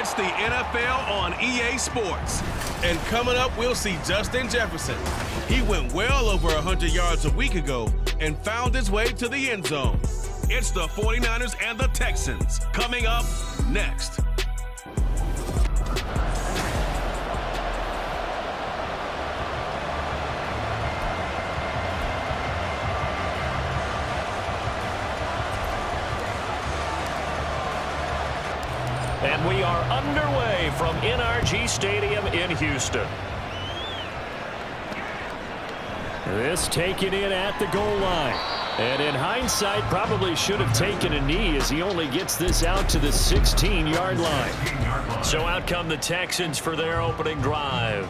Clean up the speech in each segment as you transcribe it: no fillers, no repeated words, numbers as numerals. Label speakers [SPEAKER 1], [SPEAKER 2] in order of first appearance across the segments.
[SPEAKER 1] It's the NFL on EA Sports. And coming up, we'll see Justin Jefferson. He went well over 100 yards a week ago and found his way to the end zone. It's the 49ers and the Texans coming up next.
[SPEAKER 2] And we are underway from NRG Stadium in Houston. This taken in at the goal line. And in hindsight, probably should have taken a knee as he only gets this out to the 16-yard line. So out come the Texans for their opening drive.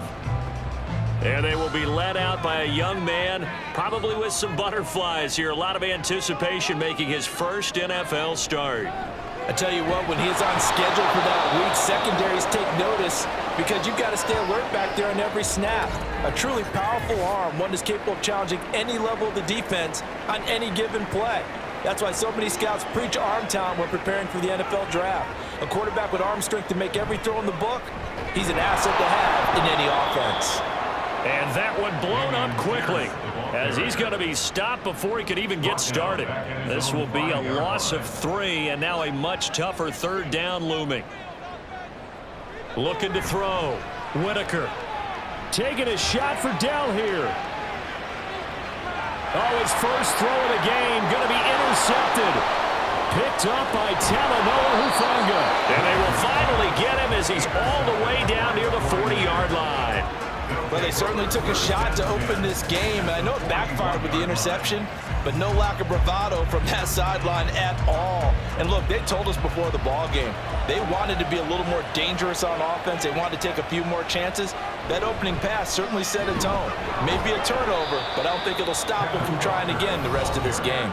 [SPEAKER 2] And they will be led out by a young man, probably with some butterflies here. A lot of anticipation making his first NFL start.
[SPEAKER 3] I tell you what, when he's on schedule for that week, secondaries take notice because you've got to stay alert back there on every snap. A truly powerful arm, one that's capable of challenging any level of the defense on any given play. That's why so many scouts preach arm talent when preparing for the NFL draft. A quarterback with arm strength to make every throw in the book, he's an asset to have in any offense.
[SPEAKER 2] And that one blown up quickly as he's going to be stopped before he could even get started. This will be a loss of 3 and now a much tougher third down looming. Looking to throw. Whitaker taking a shot for Dell here. Oh, his first throw of the game going to be intercepted. Picked up by Talanoa Hufanga. And they will finally get him as he's all the way down near the 40-yard line.
[SPEAKER 3] Well, they certainly took a shot to open this game. I know it backfired with the interception, but no lack of bravado from that sideline at all. And look, they told us before the ball game, they wanted to be a little more dangerous on offense. They wanted to take a few more chances. That opening pass certainly set a tone. Maybe a turnover, but I don't think it'll stop them from trying again the rest of this game.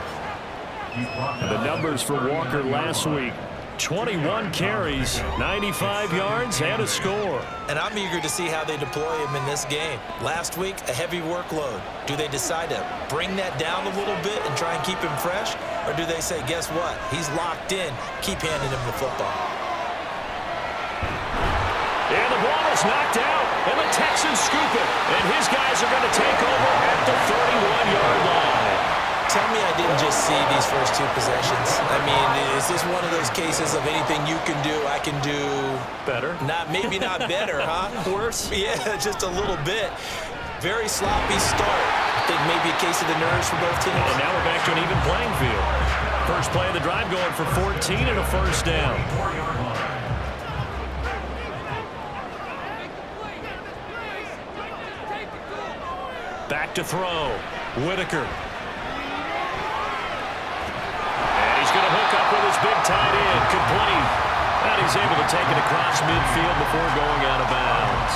[SPEAKER 2] The numbers for Walker last week. 21 carries, 95 yards, and a score.
[SPEAKER 3] And I'm eager to see how they deploy him in this game. Last week, a heavy workload. Do they decide to bring that down a little bit and try and keep him fresh? Or do they say, guess what? He's locked in. Keep handing him the football.
[SPEAKER 2] And the ball is knocked out, and the Texans scoop it. And his guys are going to take over at the 31-yard line.
[SPEAKER 3] Tell me I didn't just see these first 2 possessions. I mean, is this one of those cases of anything you can do, I can do
[SPEAKER 2] better?
[SPEAKER 3] Maybe not better, huh?
[SPEAKER 2] Worse?
[SPEAKER 3] Yeah, just a little bit. Very sloppy start. I think maybe a case of the nerves for both teams.
[SPEAKER 2] And now we're back to an even playing field. First play of the drive going for 14 and a first down. Back to throw. Whitaker. Going to hook up with his big tight end, complete. And he's able to take it across midfield before going out of bounds.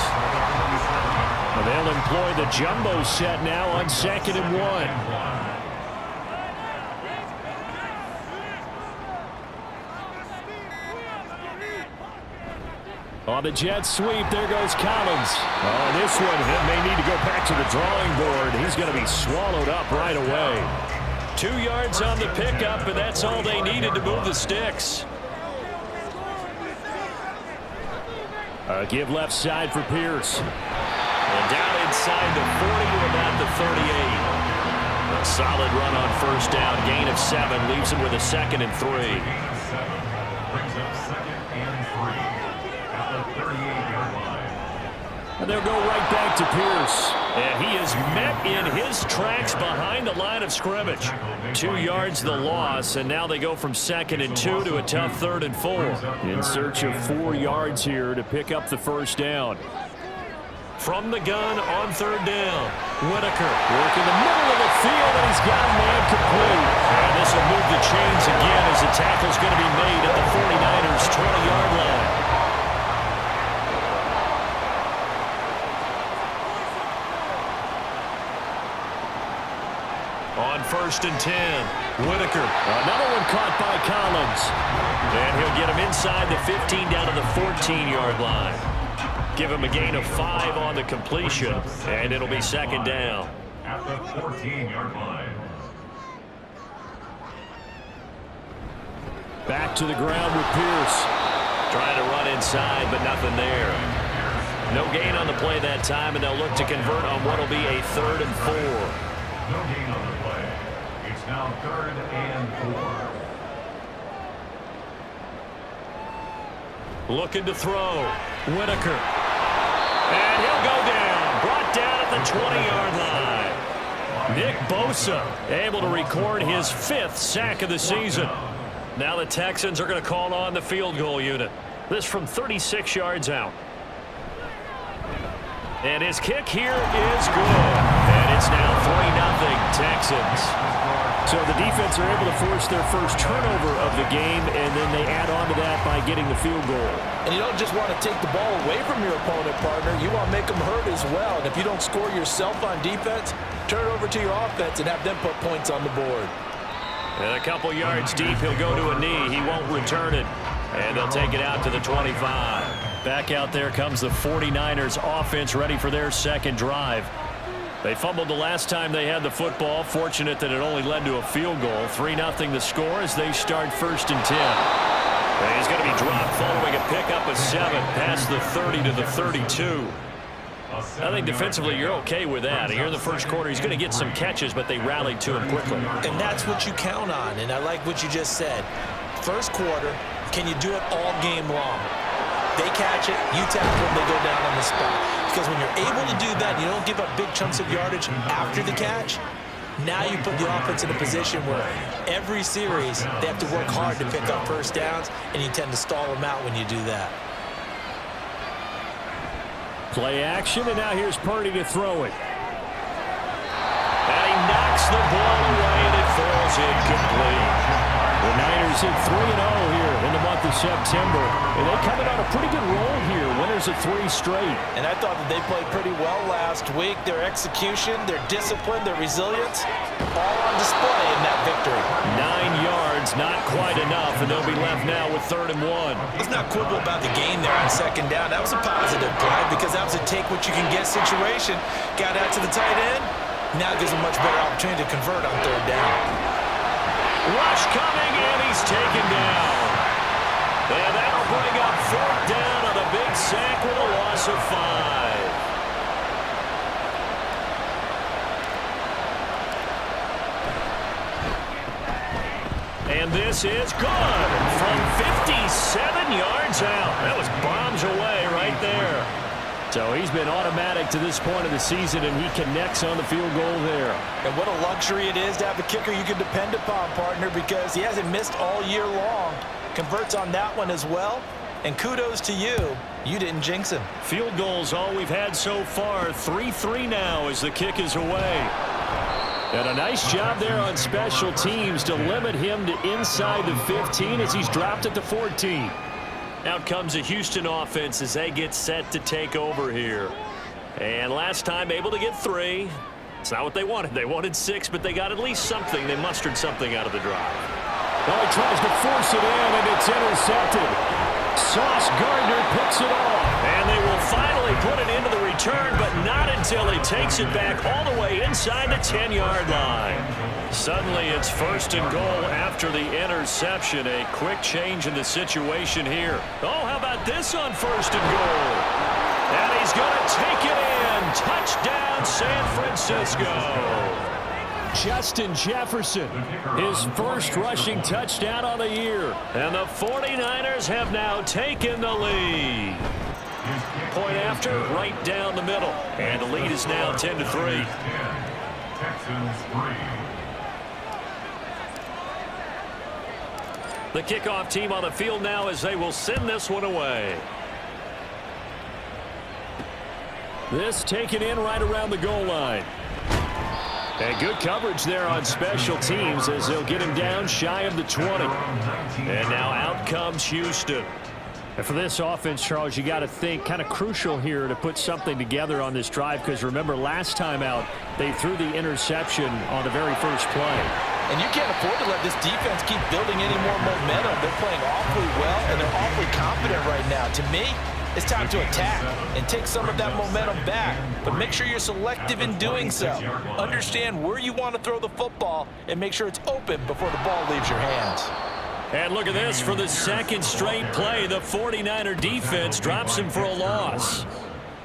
[SPEAKER 2] Well, they'll employ the jumbo set now on 2nd and 1. On the jet sweep, there goes Collins. Oh, this one, he may need to go back to the drawing board. He's going to be swallowed up right away. 2 yards on the pickup, and that's all they needed to move the sticks. A give left side for Pierce. And down inside the 40 to about the 38. A solid run on first down, gain of 7, leaves him with a 2nd and 3.
[SPEAKER 4] Brings up 2nd and 3 at the 38-yard line.
[SPEAKER 2] And they'll go right back to Pierce. And he is met in his tracks behind the line of scrimmage. 2 yards the loss, and now they go from 2nd and 2 to a tough 3rd and 4. In search of 4 yards here to pick up the first down. From the gun on 3rd down. Whitaker working the middle of the field, and he's got a man complete. And this will move the chains again as the tackle's going to be made at the 49ers' 20-yard line. On 1st and 10, Whitaker. Another one caught by Collins. And he'll get him inside the 15 down to the 14-yard line. Give him a gain of 5 on the completion, and it'll be 2nd down.
[SPEAKER 4] At the 14-yard line.
[SPEAKER 2] Back to the ground with Pierce. Trying to run inside, but nothing there. No gain on the play that time, and they'll look to convert on what will be a 3rd and 4.
[SPEAKER 4] No gain on the play. It's now 3rd and 4.
[SPEAKER 2] Looking to throw. Whitaker. And he'll go down. Brought down at the 20-yard line. Nick Bosa able to record his 5th sack of the season. Now the Texans are going to call on the field goal unit. This from 36 yards out. And his kick here is good. And it's now 3-0 Texans.
[SPEAKER 5] So the defense are able to force their first turnover of the game, and then they add on to that by getting the field goal.
[SPEAKER 3] And you don't just want to take the ball away from your opponent, partner. You want to make them hurt as well. And if you don't score yourself on defense, turn it over to your offense and have them put points on the board.
[SPEAKER 2] And a couple yards deep, he'll go to a knee. He won't return it. And they'll take it out to the 25. Back out there comes the 49ers offense ready for their second drive. They fumbled the last time they had the football. Fortunate that it only led to a field goal. 3-0 the score as they start 1st and 10. And he's going to be dropped following a pickup of 7 past the 30 to the 32. I think defensively you're okay with that. Here in the first quarter, he's going to get some catches, but they rallied to him quickly.
[SPEAKER 3] And that's what you count on, and I like what you just said. First quarter, can you do it all game long? They catch it, you tackle them, they go down on the spot. Because when you're able to do that, you don't give up big chunks of yardage after the catch, now you put the offense in a position where every series they have to work hard to pick up first downs, and you tend to stall them out when you do that.
[SPEAKER 5] Play action, and now here's Purdy to throw it.
[SPEAKER 2] And he knocks the ball away, and it falls incomplete.
[SPEAKER 5] The Niners hit 3-0 here in the month of September, and they coming on a pretty good roll here. Winners of 3 straight.
[SPEAKER 3] And I thought that they played pretty well last week. Their execution, their discipline, their resilience, all on display in that victory.
[SPEAKER 2] 9 yards, not quite enough, and they'll be left now with 3rd and 1.
[SPEAKER 3] Let's not quibble about the gain there on 2nd down. That was a positive play because that was a take-what-you-can-get situation. Got out to the tight end. Now gives a much better opportunity to convert on 3rd down.
[SPEAKER 2] Rush coming, and he's taken down. And that'll bring up 4th down on a big sack with a loss of 5. And this is good from 57 yards out. That was bombs away right there.
[SPEAKER 5] So he's been automatic to this point of the season, and he connects on the field goal there.
[SPEAKER 3] And what a luxury it is to have a kicker you can depend upon, partner, because he hasn't missed all year long. Converts on that one as well. And kudos to you. You didn't jinx him.
[SPEAKER 2] Field goals all we've had so far. 3-3 now as the kick is away.
[SPEAKER 5] And a nice job there on special teams to limit him to inside the 15 as he's dropped it to 14.
[SPEAKER 2] Out comes the Houston offense as they get set to take over here. And last time able to get 3. It's not what they wanted. They wanted 6, but they got at least something. They mustered something out of the drive.
[SPEAKER 5] Well, he tries to force it in, and it's intercepted. Sauce Gardner picks it off.
[SPEAKER 2] And they will finally put it into the return, but not until he takes it back all the way inside the 10-yard line. Suddenly it's 1st and goal after the interception. A quick change in the situation here. Oh, how about this on 1st and goal? And he's going to take it in. Touchdown, San Francisco.
[SPEAKER 5] Justin Jefferson, his first rushing touchdown on the year.
[SPEAKER 2] And the 49ers have now taken the lead. Point after, right down the middle. And the lead is now 10-3.
[SPEAKER 4] Texans 3.
[SPEAKER 2] The kickoff team on the field now as they will send this one away.
[SPEAKER 5] This taken in right around the goal line. And good coverage there on special teams as they'll get him down shy of the 20.
[SPEAKER 2] And now out comes Houston.
[SPEAKER 5] And for this offense, Charles, you got to think kind of crucial here to put something together on this drive, because remember last time out they threw the interception on the very first play.
[SPEAKER 3] And you can't afford to let this defense keep building any more momentum. They're playing awfully well, and they're awfully confident right now. To me, it's time to attack and take some of that momentum back. But make sure you're selective in doing so. Understand where you want to throw the football and make sure it's open before the ball leaves your hands.
[SPEAKER 2] And look at this, for the second straight play, the 49er defense drops him for a loss.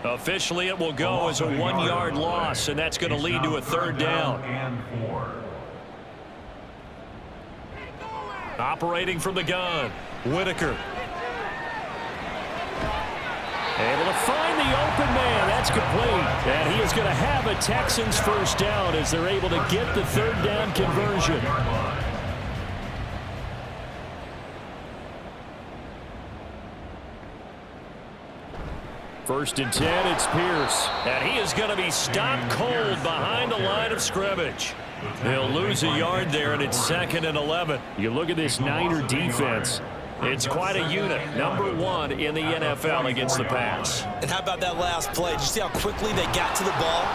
[SPEAKER 2] Officially, it will go as a 1-yard loss, and that's going to lead to a third down. Operating from the gun, Whitaker. Able to find the open man. That's complete. And he is going to have a Texans first down as they're able to get the third down conversion. First and 10, it's Pierce. And he is going to be stopped cold behind the line of scrimmage. He'll lose a yard there, and it's 2nd and 11.
[SPEAKER 5] You look at this Niner defense.
[SPEAKER 2] It's quite a unit. Number 1 in the NFL against the pass.
[SPEAKER 3] And how about that last play? Did you see how quickly they got to the ball?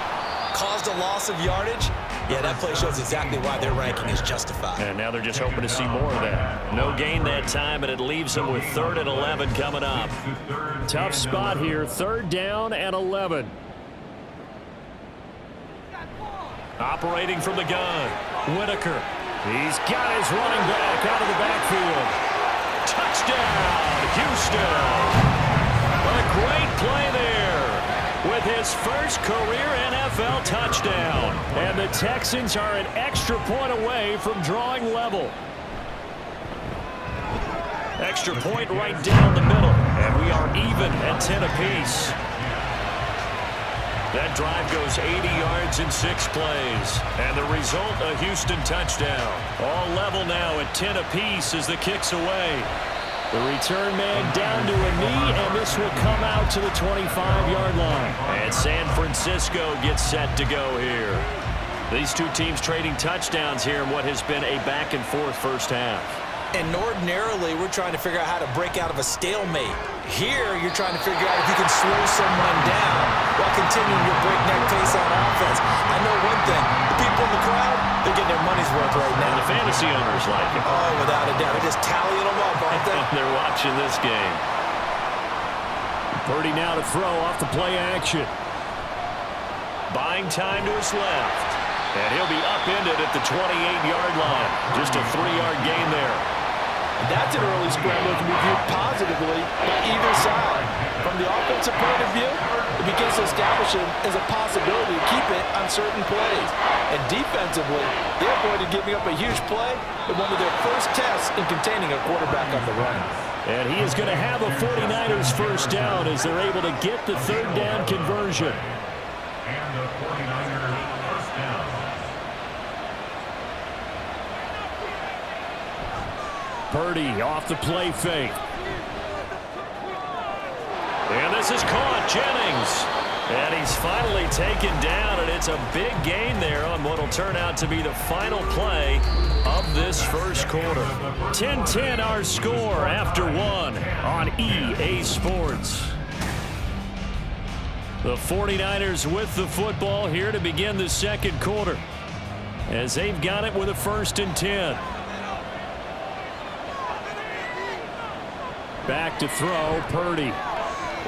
[SPEAKER 3] Caused a loss of yardage? Yeah, that play shows exactly why their ranking is justified.
[SPEAKER 2] And now they're just hoping to see more of that. No gain that time, and it leaves them with 3rd and 11 coming up.
[SPEAKER 5] Tough spot here. 3rd down and 11.
[SPEAKER 2] Operating from the gun, Whitaker. He's got his running back out of the backfield. Touchdown, Houston. A great play there with his first career NFL touchdown.
[SPEAKER 5] And the Texans are an extra point away from drawing level.
[SPEAKER 2] Extra point right down the middle. And we are even at 10 apiece. That drive goes 80 yards in 6 plays. And the result, a Houston touchdown. All level now at 10 apiece as the kick's away.
[SPEAKER 5] The return man down to a knee, and this will come out to the 25-yard line.
[SPEAKER 2] And San Francisco gets set to go here. These two teams trading touchdowns here in what has been a back-and-forth first half.
[SPEAKER 3] And ordinarily, we're trying to figure out how to break out of a stalemate. Here, you're trying to figure out if you can slow someone down while continuing your breakneck pace on offense. I know one thing. The people in the crowd, they're getting their money's worth right now.
[SPEAKER 2] And the fantasy owners like it.
[SPEAKER 3] Oh, without a doubt. They're just tallying them up, aren't they?
[SPEAKER 2] They're watching this game.
[SPEAKER 5] Purdy now to throw off the play action.
[SPEAKER 2] Buying time to his left. And he'll be upended at the 28-yard line. Just a 3-yard gain there.
[SPEAKER 3] That's an early scramble that can be viewed positively by either side. From the offensive point of view, it begins to establish it as a possibility to keep it on certain plays. And defensively, they avoided giving up a huge play in one of their first tests in containing a quarterback on the run.
[SPEAKER 5] And he is going to have a 49ers first down as they're able to get the third down conversion.
[SPEAKER 4] And the 49ers first down.
[SPEAKER 5] Purdy off the play fake.
[SPEAKER 2] And this is caught, Jennings. And he's finally taken down, and it's a big gain there on what will turn out to be the final play of this first quarter. 10-10 our score after 1 on EA Sports. The 49ers with the football here to begin the second quarter, as they've got it with a 1st and 10.
[SPEAKER 5] Back to throw, Purdy.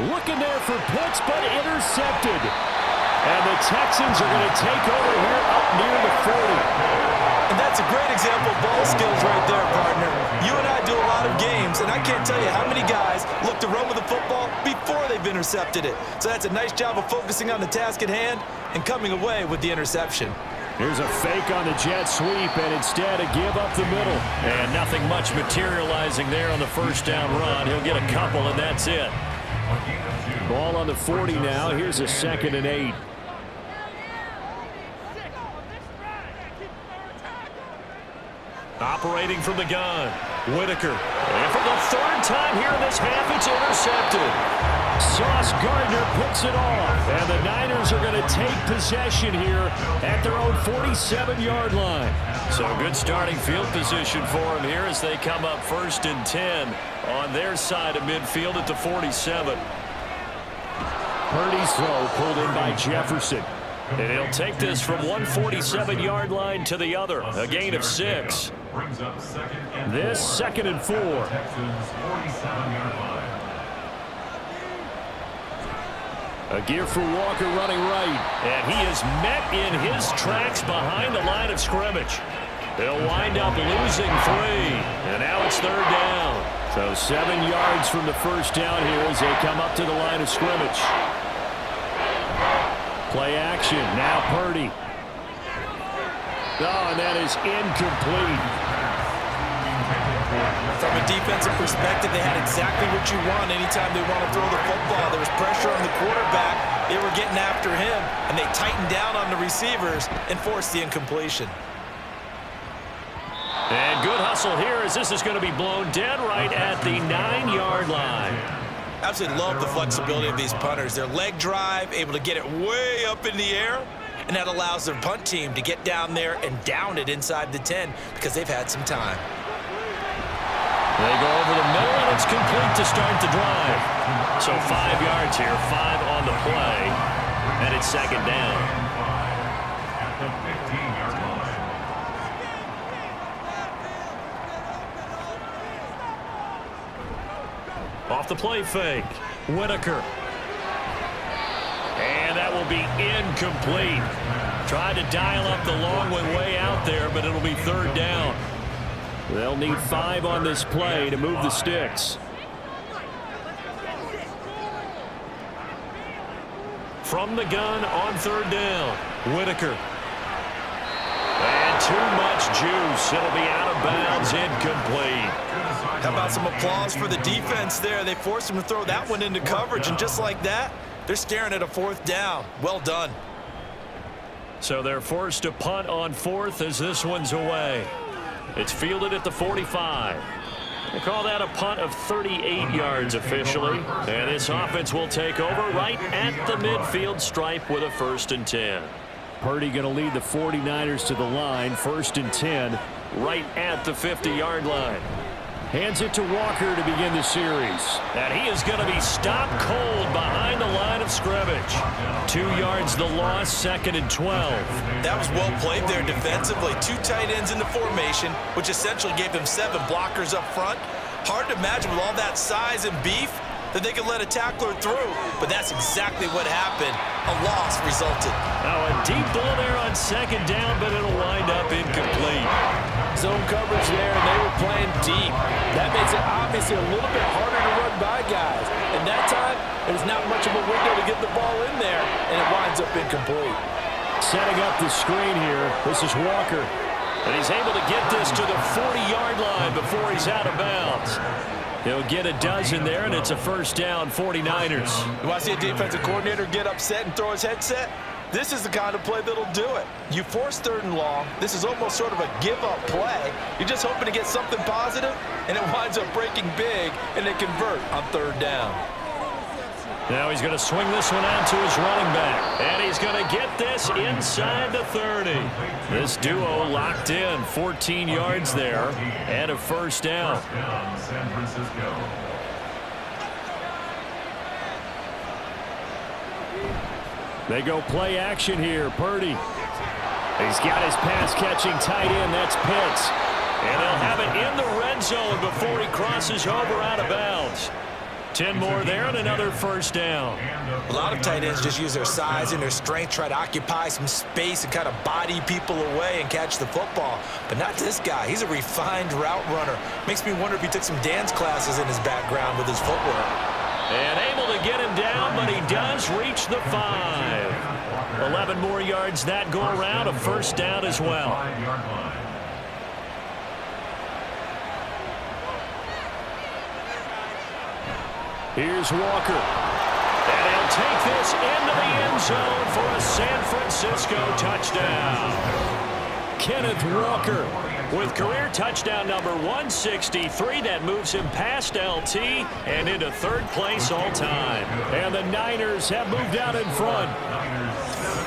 [SPEAKER 5] Looking there for Pitts, but intercepted. And the Texans are going to take over here up near the 40.
[SPEAKER 3] And that's a great example of ball skills right there, partner. You and I do a lot of games, and I can't tell you how many guys look to run with the football before they've intercepted it. So that's a nice job of focusing on the task at hand and coming away with the interception.
[SPEAKER 5] Here's a fake on the jet sweep, and instead a give up the middle.
[SPEAKER 2] And nothing much materializing there on the first down run. He'll get a couple, and that's it.
[SPEAKER 5] Ball on the 40 now. Here's a 2nd and 8.
[SPEAKER 2] Operating from the gun, Whitaker. And for the 3rd time here in this half, it's intercepted.
[SPEAKER 5] Sauce Gardner picks it off. And the Niners are going to take possession here at their own 47-yard line.
[SPEAKER 2] So good starting field position for them here as they come up 1st and 10 on their side of midfield at the 47.
[SPEAKER 5] Purdy's throw pulled in by Jefferson.
[SPEAKER 2] And he'll take this from one 47-yard line to the other. A gain of 6.
[SPEAKER 5] This 2nd and 4.
[SPEAKER 4] Texans 47-yard line.
[SPEAKER 5] A gear for Walker running right.
[SPEAKER 2] And he is met in his tracks behind the line of scrimmage. They'll wind up losing 3. And now it's 3rd down.
[SPEAKER 5] So 7 yards from the first down here as they come up to the line of scrimmage. Play action. Now Purdy. Oh, and that is incomplete.
[SPEAKER 3] From a defensive perspective, they had exactly what you want anytime they want to throw the football. There was pressure on the quarterback. They were getting after him, and they tightened down on the receivers and forced the incompletion.
[SPEAKER 2] And good hustle here as this is going to be blown dead right at the 9-yard line.
[SPEAKER 3] Absolutely love the flexibility of these punters. Their leg drive, able to get it way up in the air, and that allows their punt team to get down there and down it inside the 10 because they've had some time.
[SPEAKER 2] They go over the middle, and it's complete to start the drive. So 5 yards here, 5 on the play, and it's 2nd down.
[SPEAKER 4] At the 15-yard line.
[SPEAKER 2] Off the play fake, Whitaker. And that will be incomplete. Tried to dial up the long one way out there, but it'll be 3rd down.
[SPEAKER 5] They'll need 5 on this play to move the sticks.
[SPEAKER 2] From the gun on 3rd down, Whitaker. And too much juice. It'll be out of bounds, incomplete.
[SPEAKER 3] How about some applause for the defense there? They forced him to throw that one into coverage, and just like that, they're staring at a 4th down. Well done.
[SPEAKER 2] So they're forced to punt on 4th as this one's away. It's fielded at the 45. They call that a punt of 38 yards officially. And this offense will take over right at the midfield stripe with a 1st and 10.
[SPEAKER 5] Purdy going to lead the 49ers to the line. 1st and 10
[SPEAKER 2] right at the 50-yard line.
[SPEAKER 5] Hands it to Walker to begin the series.
[SPEAKER 2] And he is going to be stopped cold behind the line of scrimmage. 2 yards the loss, 2nd and 12.
[SPEAKER 3] That was well played there defensively. 2 tight ends in the formation, which essentially gave them 7 blockers up front. Hard to imagine with all that size and beef that they could let a tackler through, but that's exactly what happened. A loss resulted.
[SPEAKER 2] Now a deep ball there on 2nd down, but it'll wind up incomplete.
[SPEAKER 3] Zone coverage there, and they were playing deep. That makes it obviously a little bit harder to run by guys. And that time, there's not much of a window to get the ball in there, and it winds up incomplete.
[SPEAKER 5] Setting up the screen here, this is Walker.
[SPEAKER 2] And he's able to get this to the 40-yard line before he's out of bounds. He'll get a dozen there, and it's a 1st down, 49ers.
[SPEAKER 3] You want to see a defensive coordinator get upset and throw his headset? This is the kind of play that'll do it. You force 3rd and long. This is almost sort of a give-up play. You're just hoping to get something positive, and it winds up breaking big, and they convert on 3rd down.
[SPEAKER 2] Now he's going to swing this one out to his running back. And he's going to get this inside the 30. This duo locked in, 14 yards there, and a 1st down.
[SPEAKER 4] San Francisco.
[SPEAKER 5] They go play action here. Purdy. He's got his pass-catching tight end. That's Pitts.
[SPEAKER 2] And they'll have it in the red zone before he crosses over out of bounds. 10 more there and another 1st down.
[SPEAKER 3] A lot of tight ends just use their size and their strength, try to occupy some space and kind of body people away and catch the football. But not this guy. He's a refined route runner. Makes me wonder if he took some dance classes in his background with his footwork.
[SPEAKER 2] And able to get him down, but he does reach the 5. 11 more yards that go around, a 1st down as well.
[SPEAKER 4] 5-yard line.
[SPEAKER 5] Here's Walker.
[SPEAKER 2] And he'll take this into the end zone for a San Francisco touchdown. Kenneth Walker with career touchdown number 163. That moves him past LT and into 3rd place all time.
[SPEAKER 5] And the Niners have moved out in front.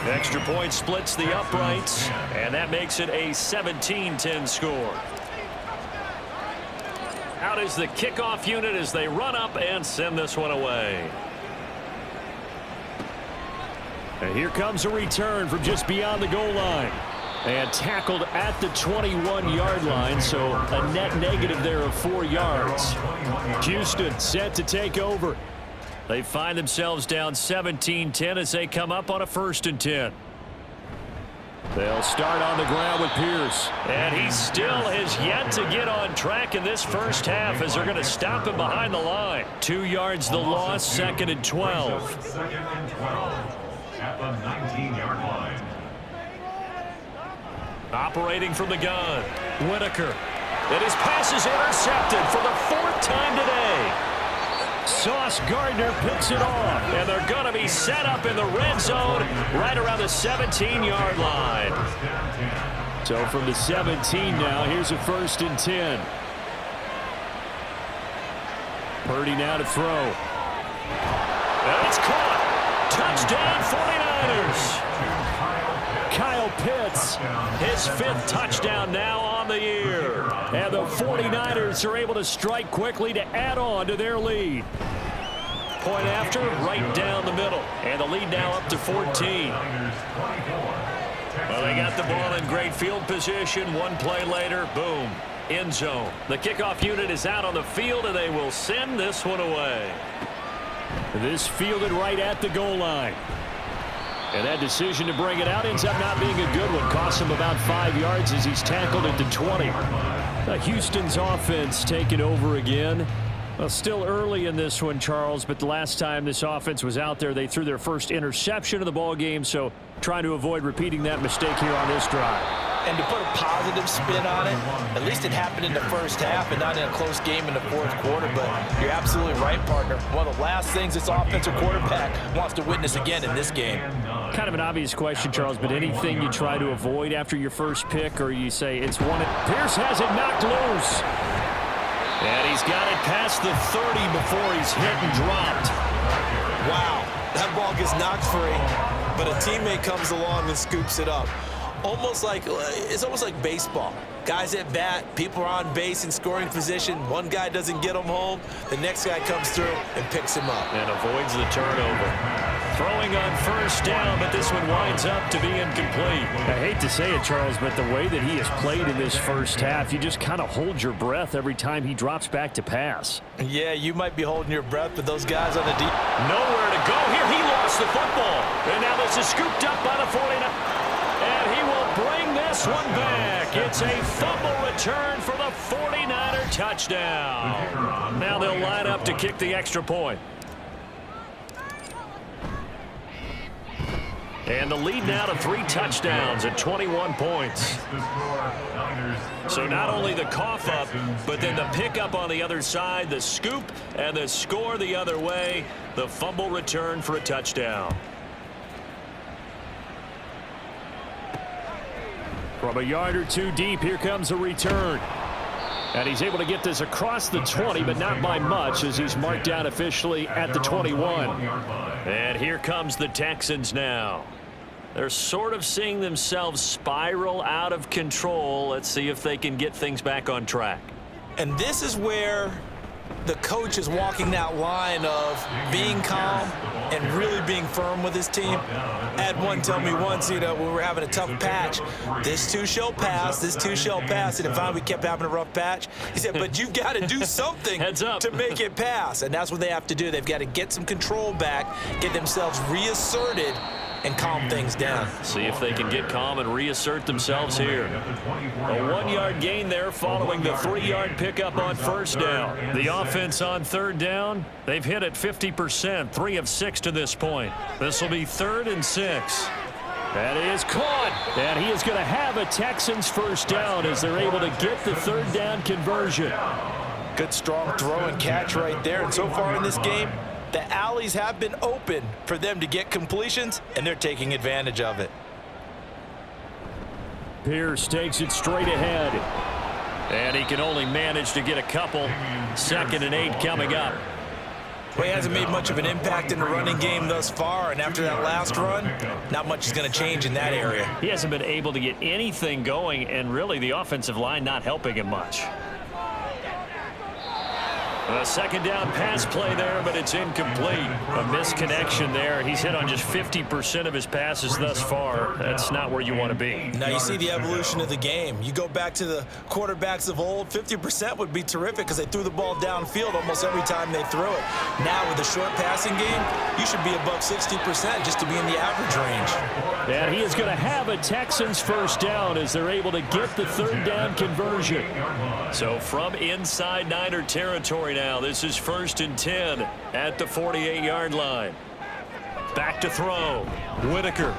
[SPEAKER 2] Extra point splits the uprights, and that makes it a 17-10 score. Out is the kickoff unit as they run up and send this one away.
[SPEAKER 5] And here comes a return from just beyond the goal line. And tackled at the 21-yard line, so a net negative there of 4 yards. Houston set to take over.
[SPEAKER 2] They find themselves down 17-10 as they come up on a 1st and 10.
[SPEAKER 5] They'll start on the ground with Pierce.
[SPEAKER 2] And he still has yet to get on track in this first half as they're going to stop him behind the line. 2 yards the loss, 2nd and 12.
[SPEAKER 4] 2nd and 12 at the 19-yard line.
[SPEAKER 2] Operating from the gun, Whitaker. And his pass is intercepted for the 4th time today. Sauce Gardner picks it off, and they're going to be set up in the red zone right around the 17-yard line.
[SPEAKER 5] So from the 17 now, here's a 1st and 10. Purdy now to throw.
[SPEAKER 2] And it's caught. Touchdown 49ers.
[SPEAKER 5] Kyle Pitts,
[SPEAKER 2] his 5th touchdown now on the year.
[SPEAKER 5] And the 49ers are able to strike quickly to add on to their lead.
[SPEAKER 2] Point after, right down the middle. And the lead now up to 14. Well, they got the ball in great field position. 1 play later, boom, end zone. The kickoff unit is out on the field, and they will send this one away.
[SPEAKER 5] This fielded right at the goal line. And that decision to bring it out ends up not being a good one. Costs him about 5 yards as he's tackled at the 20. Houston's offense taking over again. Well, still early in this one, Charles, but the last time this offense was out there, they threw their first interception of the ball game, so trying to avoid repeating that mistake here on this drive.
[SPEAKER 3] And to put a positive spin on it, at least it happened in the first half and not in a close game in the 4th quarter. But you're absolutely right, partner. One of the last things this offensive quarterback wants to witness again in this game.
[SPEAKER 5] Kind of an obvious question, Charles, but anything you try to avoid after your first pick, or you say it's one. Pierce has it knocked loose.
[SPEAKER 2] And he's got it past the 30 before he's hit and dropped.
[SPEAKER 3] Wow, that ball gets knocked free, but a teammate comes along and scoops it up. It's almost like baseball. Guys at bat, people are on base in scoring position. One guy doesn't get him home. The next guy comes through and picks him up.
[SPEAKER 2] And avoids the turnover. Throwing on 1st down, but this one winds up to be incomplete.
[SPEAKER 5] I hate to say it, Charles, but the way that he has played in this first half, you just kind of hold your breath every time he drops back to pass.
[SPEAKER 3] Yeah, you might be holding your breath, but those guys on the deep.
[SPEAKER 2] Nowhere to go here. He lost the football. And now this is scooped up by the 49ers. And he will bring this one back. It's a fumble return for the 49er touchdown. Now they'll line up to kick the extra point. And the lead now to 3 touchdowns at 21 points. So not only the cough up, but then the pickup on the other side, the scoop, and the score the other way. The fumble return for a touchdown.
[SPEAKER 5] From a yard or 2 deep, here comes a return. And he's able to get this across the 20, but not by much as he's marked down officially at the 21.
[SPEAKER 2] And here comes the Texans now. They're sort of seeing themselves spiral out of control. Let's see if they can get things back on track.
[SPEAKER 3] And this is where the coach is walking that line of being calm and really being firm with his team. I had one tell me once, when we were having a tough patch, this too shall pass, this too shall pass. And if finally we kept having a rough patch, he said, but you've got to do something to make it pass. And that's what they have to do. They've got to get some control back, get themselves reasserted, and calm things down.
[SPEAKER 2] See if they can get calm and reassert themselves here. A 1-yard gain there following the 3-yard pickup on 1st down. The offense on 3rd down, they've hit it 50%, 3 of 6 to this point. This will be 3rd and 6.
[SPEAKER 5] That is caught. And he is going to have a Texans 1st down as they're able to get the 3rd down conversion.
[SPEAKER 3] Good strong throw and catch right there. And so far in this game, the alleys have been open for them to get completions, and they're taking advantage of it.
[SPEAKER 5] Pierce takes it straight ahead.
[SPEAKER 2] And he can only manage to get a couple. 2nd and 8 coming up.
[SPEAKER 3] Well, he hasn't made much of an impact in the running game thus far, and after that last run, not much is going to change in that area.
[SPEAKER 2] He hasn't been able to get anything going, and really the offensive line not helping him much. A second down pass play there, but it's incomplete. A misconnection there. He's hit on just 50% of his passes thus far. That's not where you want to be.
[SPEAKER 3] Now you see the evolution of the game. You go back to the quarterbacks of old, 50% would be terrific because they threw the ball downfield almost every time they threw it. Now with the short passing game, you should be above 60% just to be in the average range.
[SPEAKER 5] And he is going to have a Texans first down as they're able to get the third down conversion.
[SPEAKER 2] So from inside Niner territory now, this is 1st and 10 at the 48-yard line. Back to throw. Whitaker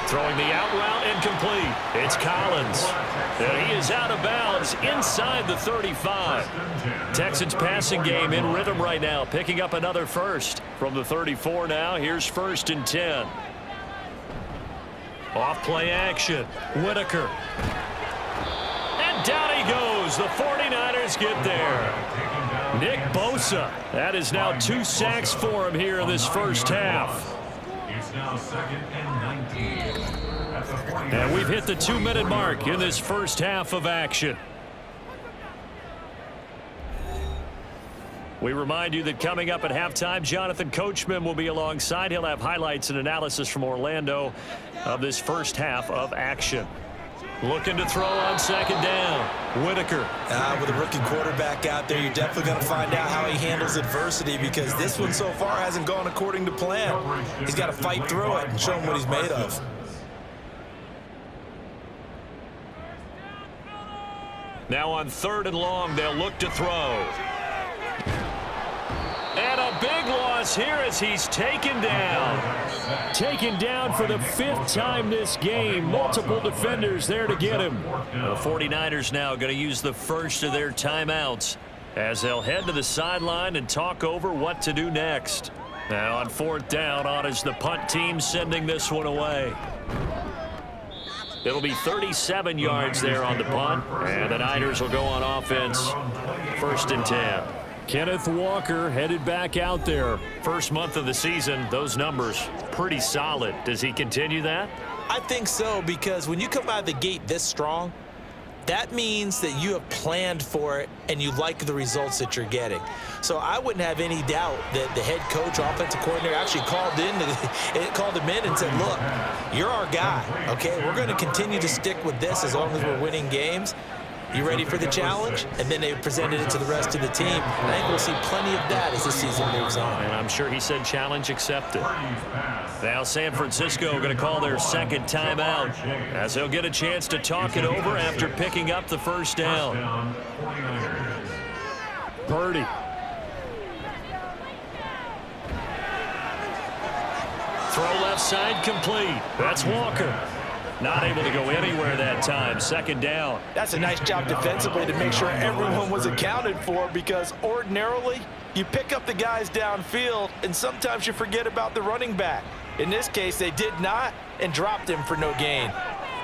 [SPEAKER 2] throwing the out route, incomplete. It's Collins. And he is out of bounds inside the 35. Texans passing game in rhythm right now, picking up another first from the 34 now. Here's 1st and 10. Off play action. Whitaker. And down he goes. The 49ers get there. Nick Bosa. That is now 2 sacks for him here in this first half.
[SPEAKER 4] It's now 2nd and 19. At the 49.
[SPEAKER 2] And we've hit the 2-minute mark in this first half of action. We remind you that coming up at halftime, Jonathan Coachman will be alongside. He'll have highlights and analysis from Orlando of this first half of action. Looking to throw on second down. Whitaker.
[SPEAKER 3] With a rookie quarterback out there, you're definitely going to find out how he handles adversity because this one so far hasn't gone according to plan. He's got to fight through it and show him what he's made of.
[SPEAKER 2] Now on 3rd and long, they'll look to throw. And a big loss here as he's taken down.
[SPEAKER 5] Taken down for the 5th time this game. Multiple defenders there to get him.
[SPEAKER 2] The 49ers now going to use the first of their timeouts as they'll head to the sideline and talk over what to do next. Now on 4th down, on is the punt team sending this one away. It'll be 37 yards there on the punt, and the Niners will go on offense. 1st and 10.
[SPEAKER 5] Kenneth Walker headed back out there.
[SPEAKER 2] First month of the season, those numbers pretty solid. Does he continue that?
[SPEAKER 3] I think so, because when you come out of the gate this strong, that means that you have planned for it and you like the results that you're getting. So I wouldn't have any doubt that the head coach, offensive coordinator, actually called him in and said, look, you're our guy, okay? We're going to continue to stick with this as long as we're winning games. You ready for the challenge? And then they presented it to the rest of the team. And I think we'll see plenty of that as the season moves on.
[SPEAKER 2] And I'm sure he said challenge accepted. Now San Francisco going to call their second timeout as they'll get a chance to talk it over after picking up the first down.
[SPEAKER 5] Purdy.
[SPEAKER 2] Throw left side complete. That's Walker. Not able to go anywhere that time. Second down.
[SPEAKER 3] That's a nice job defensively to make sure everyone was accounted for because ordinarily you pick up the guys downfield and sometimes you forget about the running back. In this case, they did not and dropped him for no gain.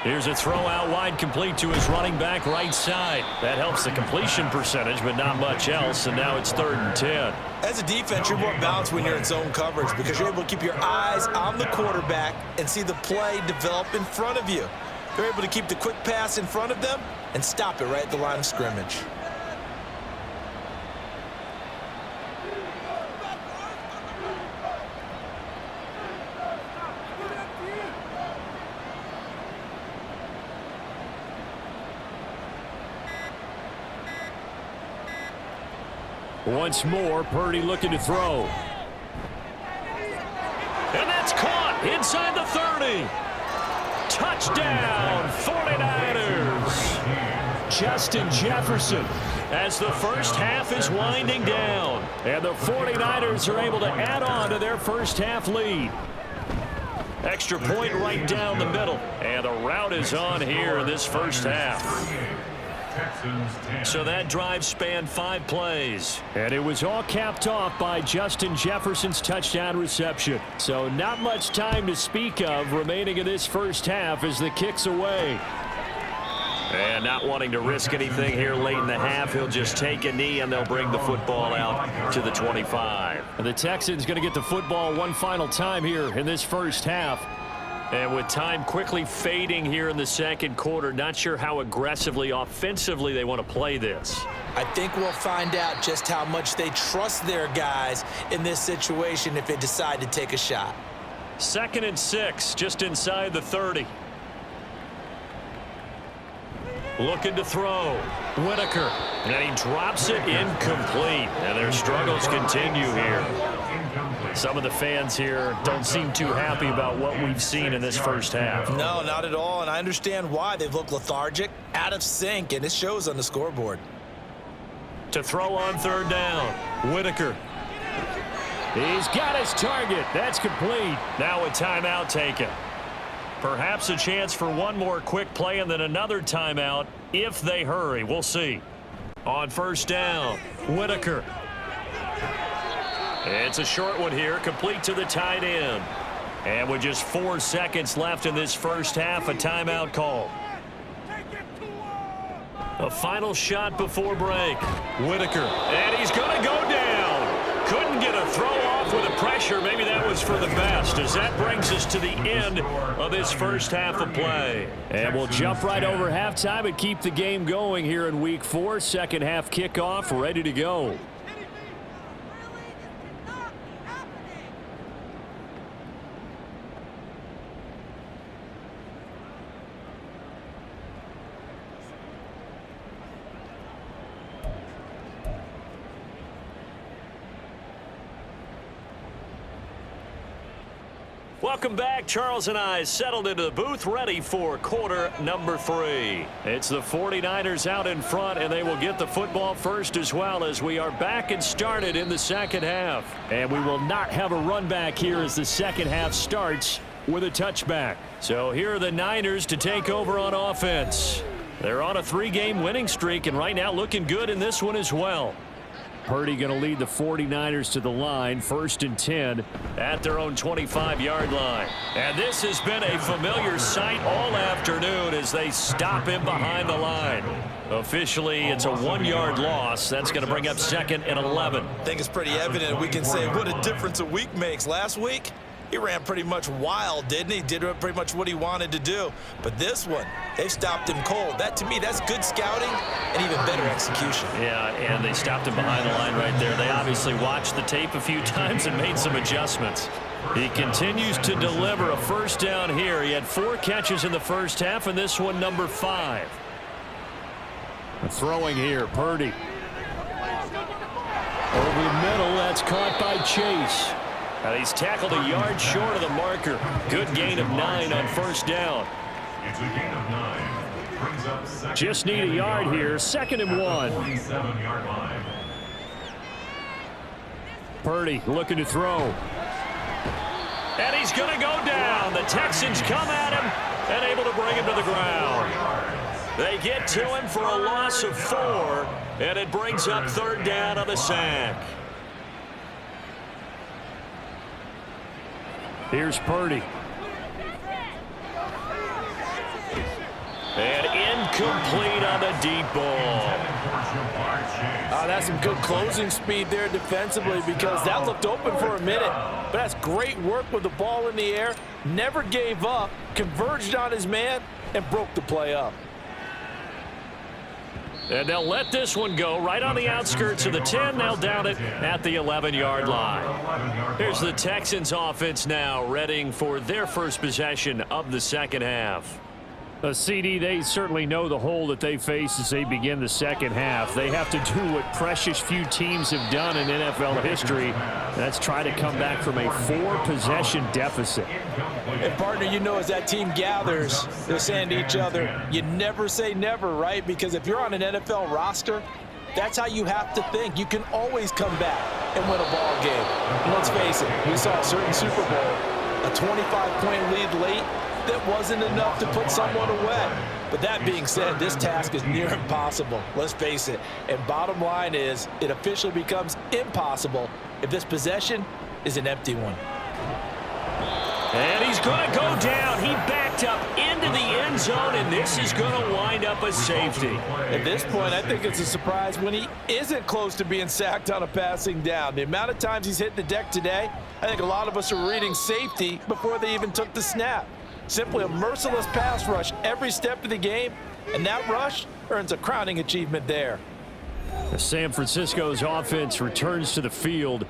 [SPEAKER 2] Here's a throw out wide complete to his running back right side. That helps the completion percentage, but not much else, and now it's 3rd and 10.
[SPEAKER 3] As a defense, you're more balanced when you're in zone coverage because you're able to keep your eyes on the quarterback and see the play develop in front of you. You're able to keep the quick pass in front of them and stop it right at the line of scrimmage.
[SPEAKER 5] Once more, Purdy looking to throw.
[SPEAKER 2] And that's caught inside the 30. Touchdown, 49ers.
[SPEAKER 5] Justin Jefferson.
[SPEAKER 2] As the first half is winding down.
[SPEAKER 5] And the 49ers are able to add on to their first half lead.
[SPEAKER 2] Extra point right down the middle. And the route is on here in this first half. So that drive spanned 5 plays.
[SPEAKER 5] And it was all capped off by Justin Jefferson's touchdown reception. So not much time to speak of remaining in this first half as the kick's away.
[SPEAKER 2] And not wanting to risk anything here late in the half, he'll just take a knee and they'll bring the football out to the 25.
[SPEAKER 5] And the Texans going to get the football one final time here in this first half.
[SPEAKER 2] And with time quickly fading here in the second quarter, not sure how aggressively, offensively they want to play this.
[SPEAKER 3] I think we'll find out just how much they trust their guys in this situation if they decide to take a shot.
[SPEAKER 2] 2nd and 6, just inside the 30. Looking to throw. Whitaker. And he drops it incomplete. And their struggles continue here. Some of the fans here don't seem too happy about what we've seen in this first half.
[SPEAKER 3] No, not at all. And I understand why. They've looked lethargic, out of sync, and it shows on the scoreboard.
[SPEAKER 2] To throw on 3rd down. Whitaker.
[SPEAKER 5] He's got his target. That's complete.
[SPEAKER 2] Now a timeout taken. Perhaps a chance for one more quick play and then another timeout if they hurry. We'll see. On 1st down, Whitaker. It's a short one here, complete to the tight end. And with just 4 seconds left in this first half, a timeout call. A final shot before break. Whitaker. And he's going to go down. Couldn't get a throw off with the pressure. Maybe that was for the best, as that brings us to the end of this first half of play.
[SPEAKER 5] And we'll jump right over halftime and keep the game going here in Week 4. Second half kickoff, ready to go.
[SPEAKER 2] Welcome back. Charles and I settled into the booth, ready for quarter number 3. It's the 49ers out in front, and they will get the football first as well, as we are back and started in the second half.
[SPEAKER 5] And we will not have a run back here as the second half starts with a touchback.
[SPEAKER 2] So here are the Niners to take over on offense. They're on a 3-game winning streak, and right now looking good in this one as well.
[SPEAKER 5] Purdy going to lead the 49ers to the line, 1st and 10.
[SPEAKER 2] At their own 25-yard line. And this has been a familiar sight all afternoon as they stop him behind the line. Officially, it's a 1-yard loss. That's going to bring up 2nd and 11.
[SPEAKER 3] I think it's pretty evident. We can say what a difference a week makes. Last week, he ran pretty much wild, didn't he? Did pretty much what he wanted to do. But this one, they've stopped him cold. That, to me, that's good scouting and even better execution.
[SPEAKER 2] Yeah, and they stopped him behind the line right there. They obviously watched the tape a few times and made some adjustments. He continues to deliver a first down here. He had 4 catches in the first half, and this one number 5.
[SPEAKER 5] Throwing here, Purdy. Over the middle, that's caught by Chase.
[SPEAKER 2] And he's tackled a yard short of the marker. Good gain of 9 on first down.
[SPEAKER 4] It's a gain of 9. Brings up second.
[SPEAKER 5] Just need a yard here, 2nd and 1.
[SPEAKER 4] 47-yard line.
[SPEAKER 5] Purdy looking to throw.
[SPEAKER 2] And he's going to go down. The Texans come at him and able to bring him to the ground. They get to him for a loss of 4, and it brings up 3rd down on the sack.
[SPEAKER 5] Here's Purdy.
[SPEAKER 2] And incomplete on the deep ball.
[SPEAKER 3] That's some good closing speed there defensively, because that looked open for a minute. But that's great work with the ball in the air. Never gave up, converged on his man, and broke the play up.
[SPEAKER 2] And they'll let this one go right on the outskirts of the 10. They'll down it at the 11-yard line. Here's the Texans offense now, readying for their first possession of the second half.
[SPEAKER 5] CD, they certainly know the hole that they face as they begin the second half. They have to do what precious few teams have done in NFL history. That's try to come back from a 4-possession deficit.
[SPEAKER 3] And, partner, you know, as that team gathers, they're saying to each other, you never say never, right? Because if you're on an NFL roster, that's how you have to think. You can always come back and win a ball game. And let's face it, we saw a certain Super Bowl, a 25-point lead late, that wasn't enough to put someone away. But that being said, this task is near impossible. Let's face it. And bottom line is, it officially becomes impossible if this possession is an empty one.
[SPEAKER 2] And he's going to go down. He backed up into the end zone, and this is going to wind up a safety.
[SPEAKER 3] At this point, I think it's a surprise when he isn't close to being sacked on a passing down. The amount of times he's hit the deck today, I think a lot of us are reading safety before they even took the snap. Simply a merciless pass rush every step of the game, and that rush earns a crowning achievement there.
[SPEAKER 5] San Francisco's offense returns to the field.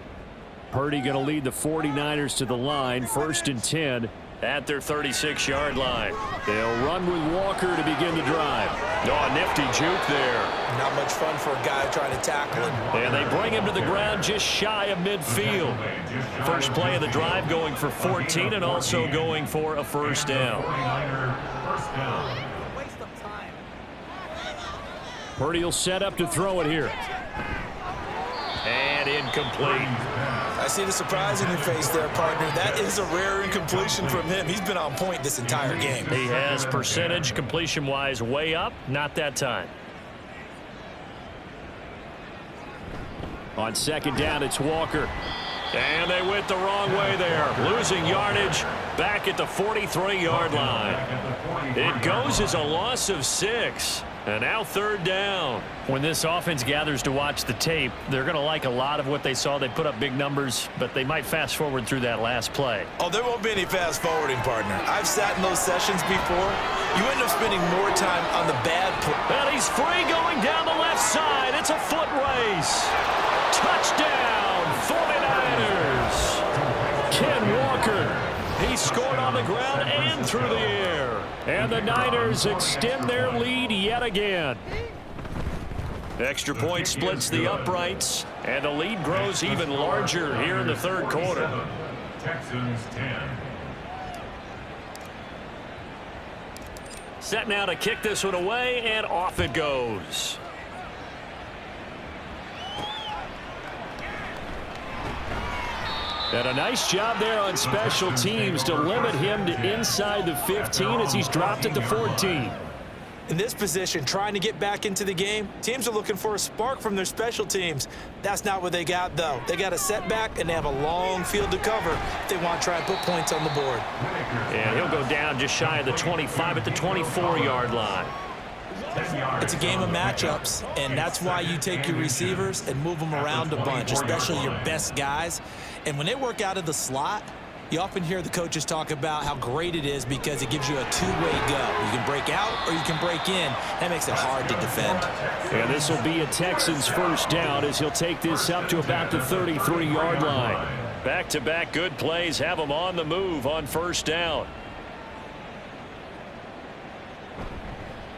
[SPEAKER 5] Purdy going to lead the 49ers to the line, 1st and 10 at their 36-yard line. They'll run with Walker to begin the drive. Oh, nifty juke there.
[SPEAKER 3] Not much fun for a guy trying to tackle him.
[SPEAKER 5] And they bring him to the ground just shy of midfield.
[SPEAKER 2] First play of the drive going for 14 and also going for a first down.
[SPEAKER 5] Purdy will set up to throw it here.
[SPEAKER 2] And incomplete.
[SPEAKER 3] I see the surprise in your face there, partner. That is a rare incompletion from him. He's been on point this entire game.
[SPEAKER 2] He has percentage completion-wise way up. Not that time.
[SPEAKER 5] On 2nd down, it's Walker.
[SPEAKER 2] And they went the wrong way there. Losing yardage back at the 43-yard line. It goes as a loss of 6. And now 3rd down. When this offense gathers to watch the tape, they're going to like a lot of what they saw. They put up big numbers, but they might fast forward through that last play.
[SPEAKER 3] Oh, there won't be any fast forwarding, partner. I've sat in those sessions before. You end up spending more time on the bad play.
[SPEAKER 2] And he's free going down the left side. It's a foot race. Touchdown, 49ers. Ken Walker. He scored on the ground and through the air.
[SPEAKER 5] And the Niners extend their lead yet again.
[SPEAKER 2] Extra point splits the uprights, and the lead grows even larger here in the 3rd quarter.
[SPEAKER 4] Texans 10.
[SPEAKER 2] Set now to kick this one away, and off it goes.
[SPEAKER 5] And a nice job there on special teams to limit him to inside the 15 as he's dropped at the 14.
[SPEAKER 3] In this position, trying to get back into the game, teams are looking for a spark from their special teams. That's not what they got, though. They got a setback, and they have a long field to cover if they want to try and put points on the board.
[SPEAKER 2] And he'll go down just shy of the 25 at the 24-yard line.
[SPEAKER 3] It's a game of matchups, and that's why you take your receivers and move them around a bunch, especially your best guys. And when they work out of the slot, you often hear the coaches talk about how great it is because it gives you a two-way go. You can break out or you can break in. That makes it hard to defend.
[SPEAKER 5] And this will be a Texans first down as he'll take this up to about the 33-yard line.
[SPEAKER 2] Back-to-back good plays have them on the move on first down.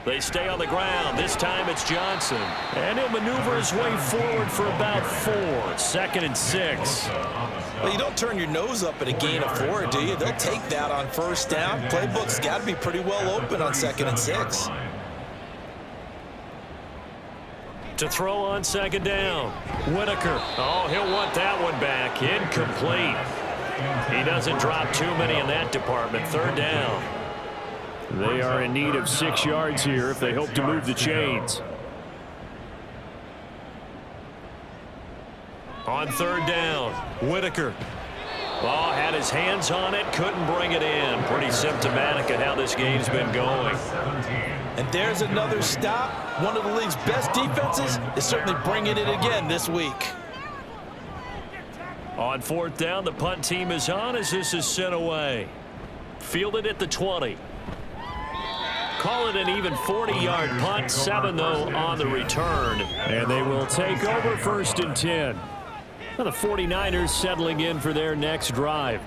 [SPEAKER 2] They stay on the ground. This time it's Johnson. And he'll maneuver his way forward for about 4. 2nd and 6.
[SPEAKER 3] Well, you don't turn your nose up at a gain of 4, do you? They'll take that on first down. Playbook's got to be pretty well open on 2nd and 6.
[SPEAKER 2] To throw on 2nd down. Whitaker. Oh, he'll want that one back. Incomplete. He doesn't drop too many in that department. 3rd down.
[SPEAKER 5] They are in need of 6 yards here if they hope to move the chains.
[SPEAKER 2] On 3rd down, Whitaker. Oh, had his hands on it, couldn't bring it in. Pretty symptomatic of how this game's been going.
[SPEAKER 3] And there's another stop. One of the league's best defenses is certainly bringing it again this week.
[SPEAKER 2] On 4th down, the punt team is on as this is sent away. Fielded at the 20. Call it an even 40-yard punt. 7, though, on the return.
[SPEAKER 5] And they will take over 1st and 10. Now the 49ers settling in for their next drive.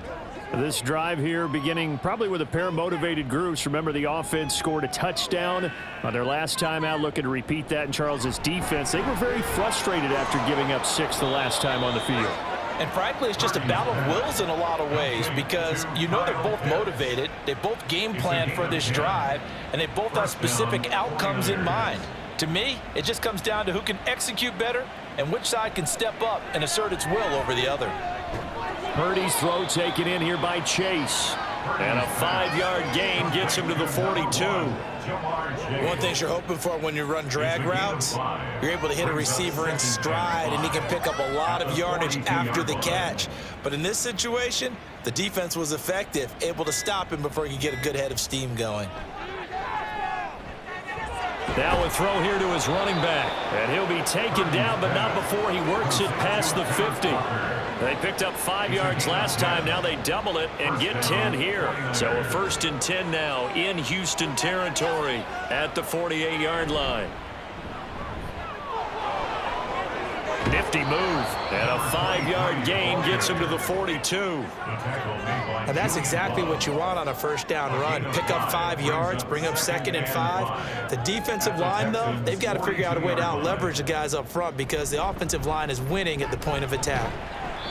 [SPEAKER 5] This drive here beginning probably with a pair of motivated groups. Remember, the offense scored a touchdown on their last time out, looking to repeat that in Charles's defense. They were very frustrated after giving up 6 the last time on the field.
[SPEAKER 3] And frankly, it's just a battle of wills in a lot of ways because you know they're both motivated, they both game plan for this drive, and they both have specific outcomes in mind. To me, it just comes down to who can execute better and which side can step up and assert its will over the other.
[SPEAKER 5] Purdy's throw taken in here by Chase.
[SPEAKER 2] And a 5-yard gain gets him to the 42.
[SPEAKER 3] One thing you're hoping for when you run drag routes, you're able to hit a receiver in stride and he can pick up a lot of yardage after the catch. But in this situation, the defense was effective, able to stop him before he could get a good head of steam going.
[SPEAKER 2] Now a throw here to his running back. And he'll be taken down, but not before he works it past the 50. They picked up 5 yards last time. Now they double it and get 10 here. So a 1st and 10 now in Houston territory at the 48-yard line. Nifty move, and a 5-yard gain gets him to the 42.
[SPEAKER 3] And that's exactly what you want on a first down run. Pick up 5 yards, bring up 2nd and 5. The defensive line, though, they've got to figure out a way to out-leverage the guys up front because the offensive line is winning at the point of attack.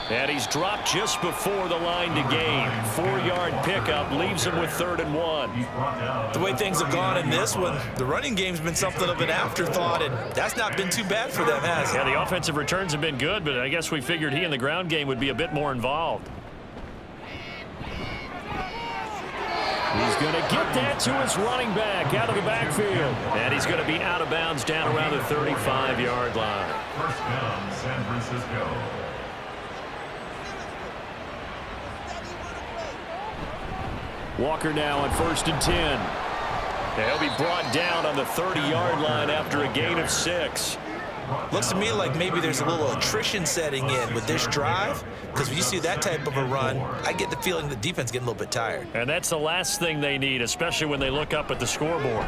[SPEAKER 2] And he's dropped just before the line to gain. 4-yard pickup leaves him with 3rd and 1.
[SPEAKER 3] The way things have gone in this one, the running game's been something of an afterthought, and that's not been too bad for them, has it?
[SPEAKER 2] Yeah, the offensive returns have been good, but I guess we figured he in the ground game would be a bit more involved. He's going to get that to his running back out of the backfield. And he's going to be out of bounds down around the 35-yard line.
[SPEAKER 4] First down, San Francisco.
[SPEAKER 5] Walker now on 1st and 10.
[SPEAKER 2] He'll be brought down on the 30-yard line after a gain of 6.
[SPEAKER 3] Looks to me like maybe there's a little attrition setting in with this drive, because when you see that type of a run, I get the feeling the defense is getting a little bit tired.
[SPEAKER 2] And that's the last thing they need, especially when they look up at the scoreboard.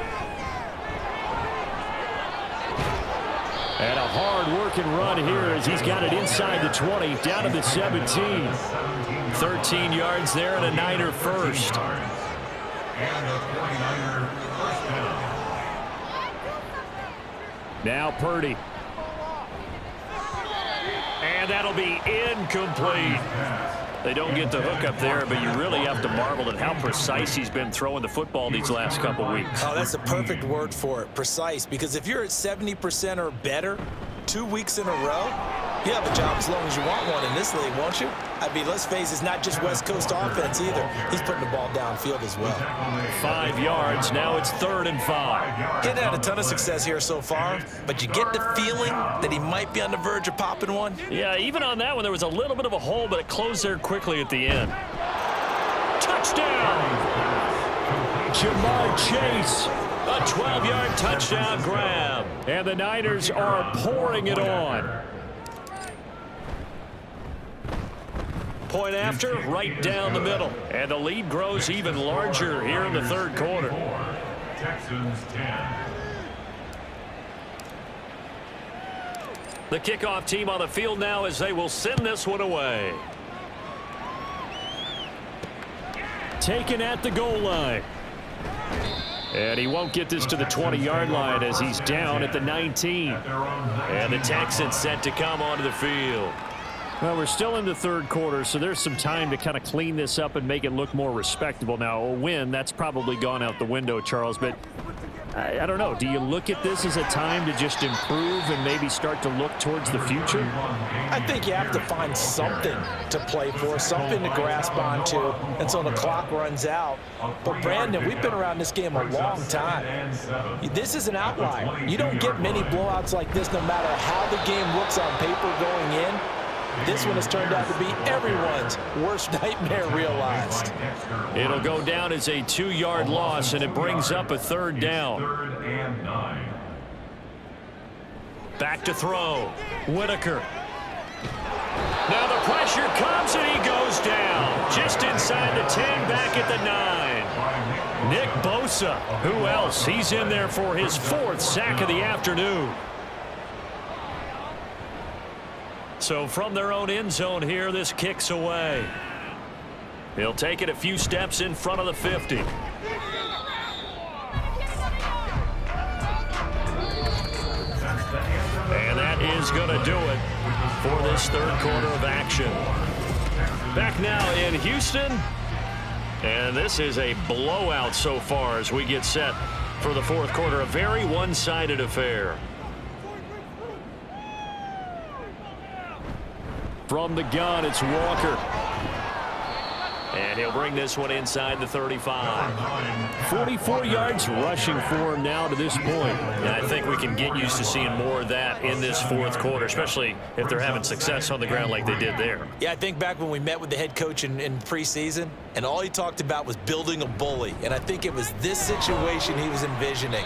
[SPEAKER 5] And a hard-working run here as he's got it inside the 20, down to the 17.
[SPEAKER 2] 13 yards there and a Niner first.
[SPEAKER 4] And a 49er first down.
[SPEAKER 5] Now Purdy.
[SPEAKER 2] And that'll be incomplete. They don't get the hook up there, but you really have to marvel at how precise he's been throwing the football these last couple weeks.
[SPEAKER 3] Oh, that's the perfect word for it, precise, because if you're at 70% or better 2 weeks in a row, you have a job as long as you want one in this league, won't you? I mean, let's face it, it's not just West Coast offense either. He's putting the ball downfield as well.
[SPEAKER 2] 5 yards, now it's 3rd and 5.
[SPEAKER 3] Getting had a ton of success here so far, but you get the feeling that he might be on the verge of popping one.
[SPEAKER 2] Yeah, even on that one, there was a little bit of a hole, but it closed there quickly at the end. Touchdown!
[SPEAKER 5] Jamar Chase.
[SPEAKER 2] A 12-yard touchdown grab.
[SPEAKER 5] And the Niners are pouring it on.
[SPEAKER 2] Point after, right down the middle. And the lead grows even larger here in the 3rd quarter.
[SPEAKER 4] Texans 10.
[SPEAKER 2] The kickoff team on the field now as they will send this one away.
[SPEAKER 5] Taken at the goal line. And he won't get this to the 20-yard line as he's down at the 19.
[SPEAKER 2] And the Texans set to come onto the field.
[SPEAKER 5] Well, we're still in the 3rd quarter, so there's some time to kind of clean this up and make it look more respectable. Now, a win, that's probably gone out the window, Charles, but I don't know. Do you look at this as a time to just improve and maybe start to look towards the future?
[SPEAKER 3] I think you have to find something to play for, something to grasp onto until the clock runs out. But, Brandon, we've been around this game a long time. This is an outlier. You don't get many blowouts like this no matter how the game looks on paper going in. This one has turned out to be everyone's worst nightmare realized.
[SPEAKER 2] It'll go down as a 2-yard loss, and it brings up a 3rd down.
[SPEAKER 4] 3rd and 9.
[SPEAKER 2] Back to throw. Whitaker. Now the pressure comes, and he goes down. Just inside the 10, back at the 9. Nick Bosa. Who else? He's in there for his 4th sack of the afternoon. So from their own end zone here, this kicks away. He'll take it a few steps in front of the 50. And that is going to do it for this 3rd quarter of action. Back now in Houston. And this is a blowout so far as we get set for the 4th quarter. A very one-sided affair.
[SPEAKER 5] From the gun, it's Walker.
[SPEAKER 2] And he'll bring this one inside the 35.
[SPEAKER 5] 44 yards rushing for him now to this point.
[SPEAKER 2] And I think we can get used to seeing more of that in this 4th quarter, especially if they're having success on the ground like they did there.
[SPEAKER 3] Yeah, I think back when we met with the head coach in preseason, and all he talked about was building a bully. And I think it was this situation he was envisioning.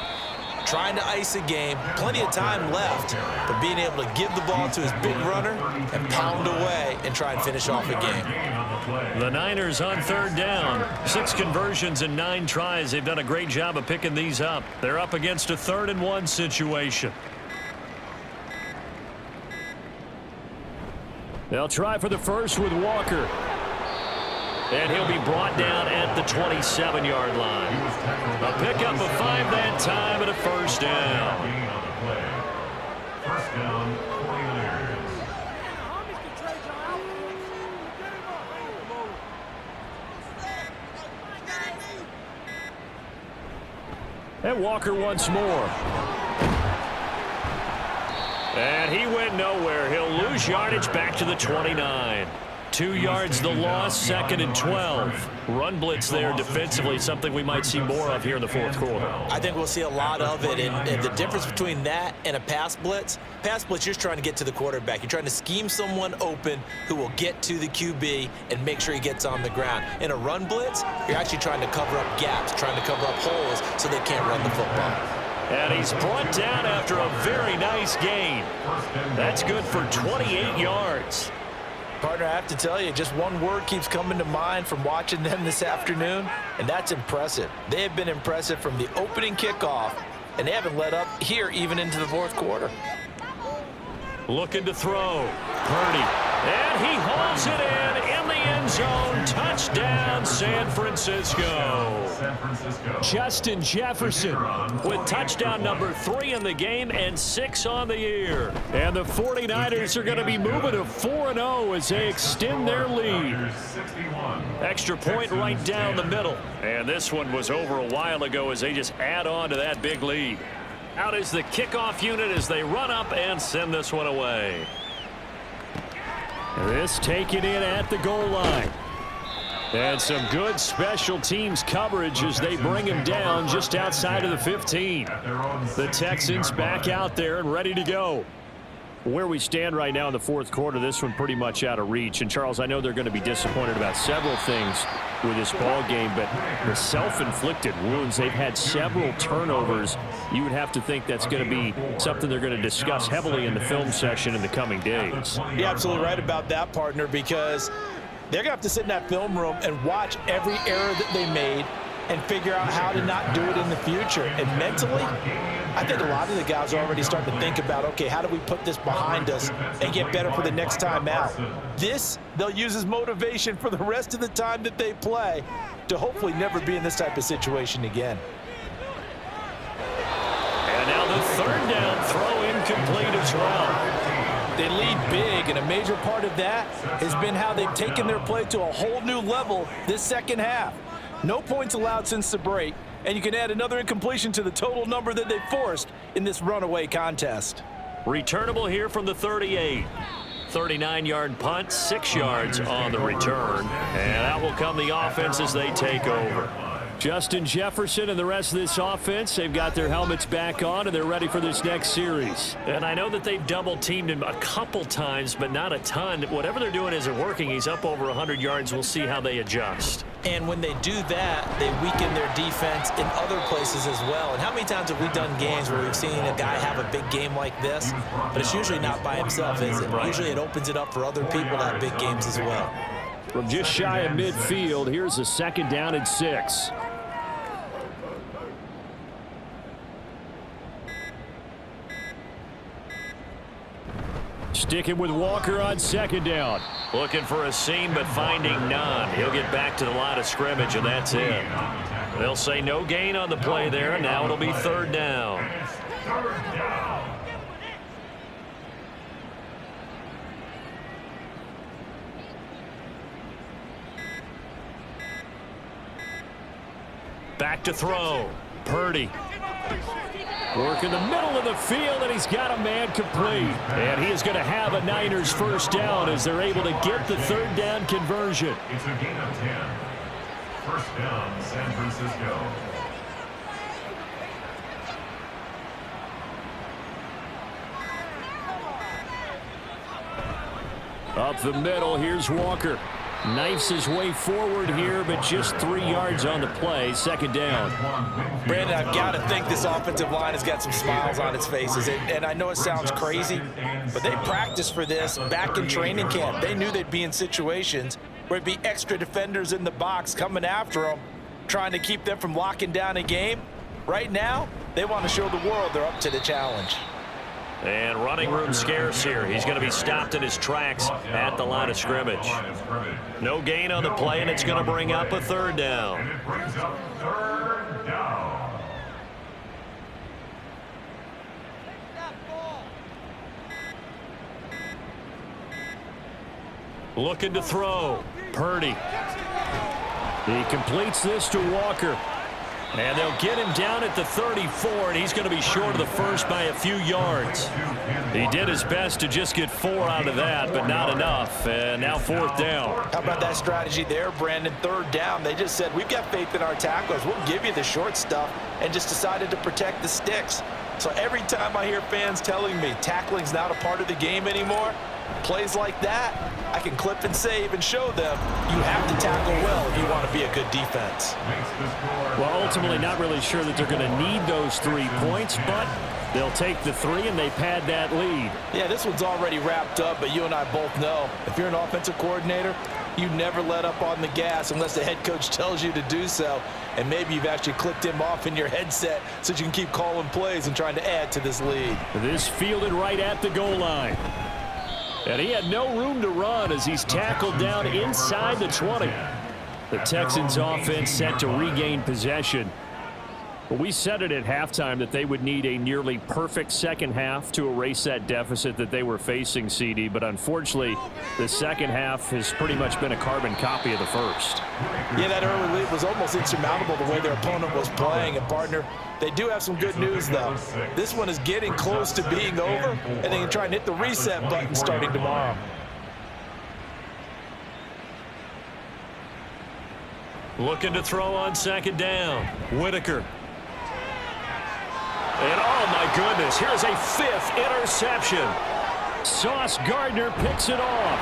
[SPEAKER 3] trying to ice a game, plenty of time left, but being able to give the ball to his big runner and pound away and try and finish off a game.
[SPEAKER 2] The Niners on third down. 6 conversions and 9 tries. They've done a great job of picking these up. They're up against a 3rd and 1 situation.
[SPEAKER 5] They'll try for the first with Walker.
[SPEAKER 2] And he'll be brought down at the 27-yard line. A pickup of 5 that time and a first down.
[SPEAKER 4] First down, 49ers.
[SPEAKER 5] And Walker once more.
[SPEAKER 2] And he went nowhere. He'll lose yardage back to the 29. 2 yards the loss, 2nd and 12. Run blitz there defensively, something we might see more of here in the 4th quarter.
[SPEAKER 3] I think we'll see a lot of it, and the difference between that and a pass blitz, you're just trying to get to the quarterback. You're trying to scheme someone open who will get to the QB and make sure he gets on the ground. In a run blitz, you're actually trying to cover up gaps, trying to cover up holes so they can't run the football.
[SPEAKER 2] And he's brought down after a very nice gain. That's good for 28 yards.
[SPEAKER 3] Partner, I have to tell you, just one word keeps coming to mind from watching them this afternoon, and that's impressive. They have been impressive from the opening kickoff, and they haven't let up here even into the 4th quarter.
[SPEAKER 2] Looking to throw. Purdy. And he hauls it in the end zone. Touchdown, San Francisco.
[SPEAKER 5] Justin Jefferson
[SPEAKER 2] with touchdown number 3 in the game and 6 on the year.
[SPEAKER 5] And the 49ers are going to be moving to 4-0 as they extend their lead.
[SPEAKER 2] Extra point right down the middle. And this one was over a while ago as they just add on to that big lead. Out is the kickoff unit as they run up and send this one away.
[SPEAKER 5] This taken in at the goal line. And some good special teams coverage as they bring him down just outside of the 15. The Texans back out there and ready to go. Where we stand right now in the 4th quarter, this one pretty much out of reach. And, Charles, I know they're going to be disappointed about several things with this ball game, but the self-inflicted wounds, they've had several turnovers. You would have to think that's going to be something they're going to discuss heavily in the film session in the coming days.
[SPEAKER 3] You're absolutely right about that, partner, because they're going to have to sit in that film room and watch every error that they made and figure out how to not do it in the future. And mentally, I think a lot of the guys are already starting to think about, okay, how do we put this behind us and get better for the next time out? This, they'll use as motivation for the rest of the time that they play to hopefully never be in this type of situation again.
[SPEAKER 2] And now the 3rd down throw incomplete as well.
[SPEAKER 3] They lead big, and a major part of that has been how they've taken their play to a whole new level this second half. No points allowed since the break, and you can add another incompletion to the total number that they forced in this runaway contest.
[SPEAKER 2] Returnable here from the 38. 39-yard punt, 6 yards on the return. And out will come the offense as they take over.
[SPEAKER 5] Justin Jefferson and the rest of this offense, they've got their helmets back on, and they're ready for this next series.
[SPEAKER 2] And I know that they've double-teamed him a couple times, but not a ton. Whatever they're doing isn't working. He's up over 100 yards. We'll see how they adjust.
[SPEAKER 3] And when they do that, they weaken their defense in other places as well. And how many times have we done games where we've seen a guy have a big game like this, but it's usually not by himself, is it? Usually it opens it up for other people to have big games as well.
[SPEAKER 5] From just shy of midfield, here's a 2nd down and 6. Sticking with Walker on 2nd down.
[SPEAKER 2] Looking for a seam, but finding none. He'll get back to the line of scrimmage, and that's it. They'll say no gain on the play there, and now it'll be 3rd down. Back to throw. Purdy.
[SPEAKER 5] Work in the middle of the field, and he's got a man complete. And he is going to have a Niners 1st down as they're able to get the 3rd down conversion.
[SPEAKER 4] It's a gain of 10. 1st down, San Francisco.
[SPEAKER 5] Up the middle, here's Walker. Knifes his way forward here, but just 3 yards on the play. Second down.
[SPEAKER 3] Brandon, I've got to think this offensive line has got some smiles on its faces. And I know it sounds crazy, but they practiced for this back in training camp. They knew they'd be in situations where it'd be extra defenders in the box coming after them, trying to keep them from locking down a game. Right now, they want to show the world they're up to the challenge.
[SPEAKER 2] And running room scarce here. He's going to be stopped in his tracks at the line of scrimmage. No gain on the play, and it's going to bring up a third down. Looking to throw. Purdy.
[SPEAKER 5] He completes this to Walker.
[SPEAKER 2] And they'll get him down at the 34, and he's going to be short of the first by a few yards. He did his best to just get 4 out of that, but not enough. And now fourth down.
[SPEAKER 3] How about that strategy there, Brandon? Third down. They just said, we've got faith in our tacklers. We'll give you the short stuff, and just decided to protect the sticks. So every time I hear fans telling me tackling's not a part of the game anymore, plays like that, I can clip and save and show them you have to tackle well if you want to be a good defense.
[SPEAKER 5] Well, ultimately not really sure that they're going to need those 3 points, but they'll take the 3 and they pad that lead.
[SPEAKER 3] Yeah, this one's already wrapped up, but you and I both know if you're an offensive coordinator, you never let up on the gas unless the head coach tells you to do so. And maybe you've actually clicked him off in your headset so you can keep calling plays and trying to add to this lead.
[SPEAKER 5] This fielded right at the goal line. And he had no room to run as he's tackled down inside the 20. The Texans offense set to regain possession. But we said it at halftime that they would need a nearly perfect second half to erase that deficit that they were facing, CD. But unfortunately, the second half has pretty much been a carbon copy of the first.
[SPEAKER 3] Yeah, that early lead was almost insurmountable the way their opponent was playing. And, partner, they do have some good news, though. This one is getting close to being over, and they can try and hit the reset button starting tomorrow.
[SPEAKER 2] Looking to throw on second down. Whitaker. And oh my goodness, here's a 5th interception.
[SPEAKER 5] Sauce Gardner picks it off.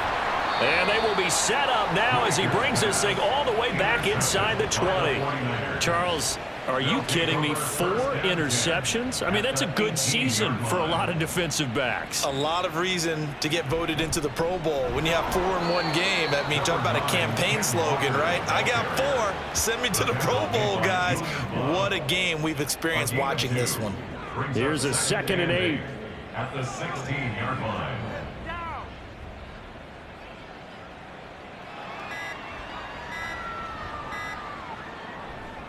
[SPEAKER 2] And they will be set up now as he brings this thing all the way back inside the 20. Charles, are you kidding me? 4 interceptions? I mean, that's a good season for a lot of defensive backs.
[SPEAKER 3] A lot of reason to get voted into the Pro Bowl. When you have 4 in one game, that means talk about a campaign slogan, right? I got 4. Send me to the Pro Bowl, guys. What a game we've experienced watching this one.
[SPEAKER 5] Here's a 2nd and 8.
[SPEAKER 4] At the 16-yard line.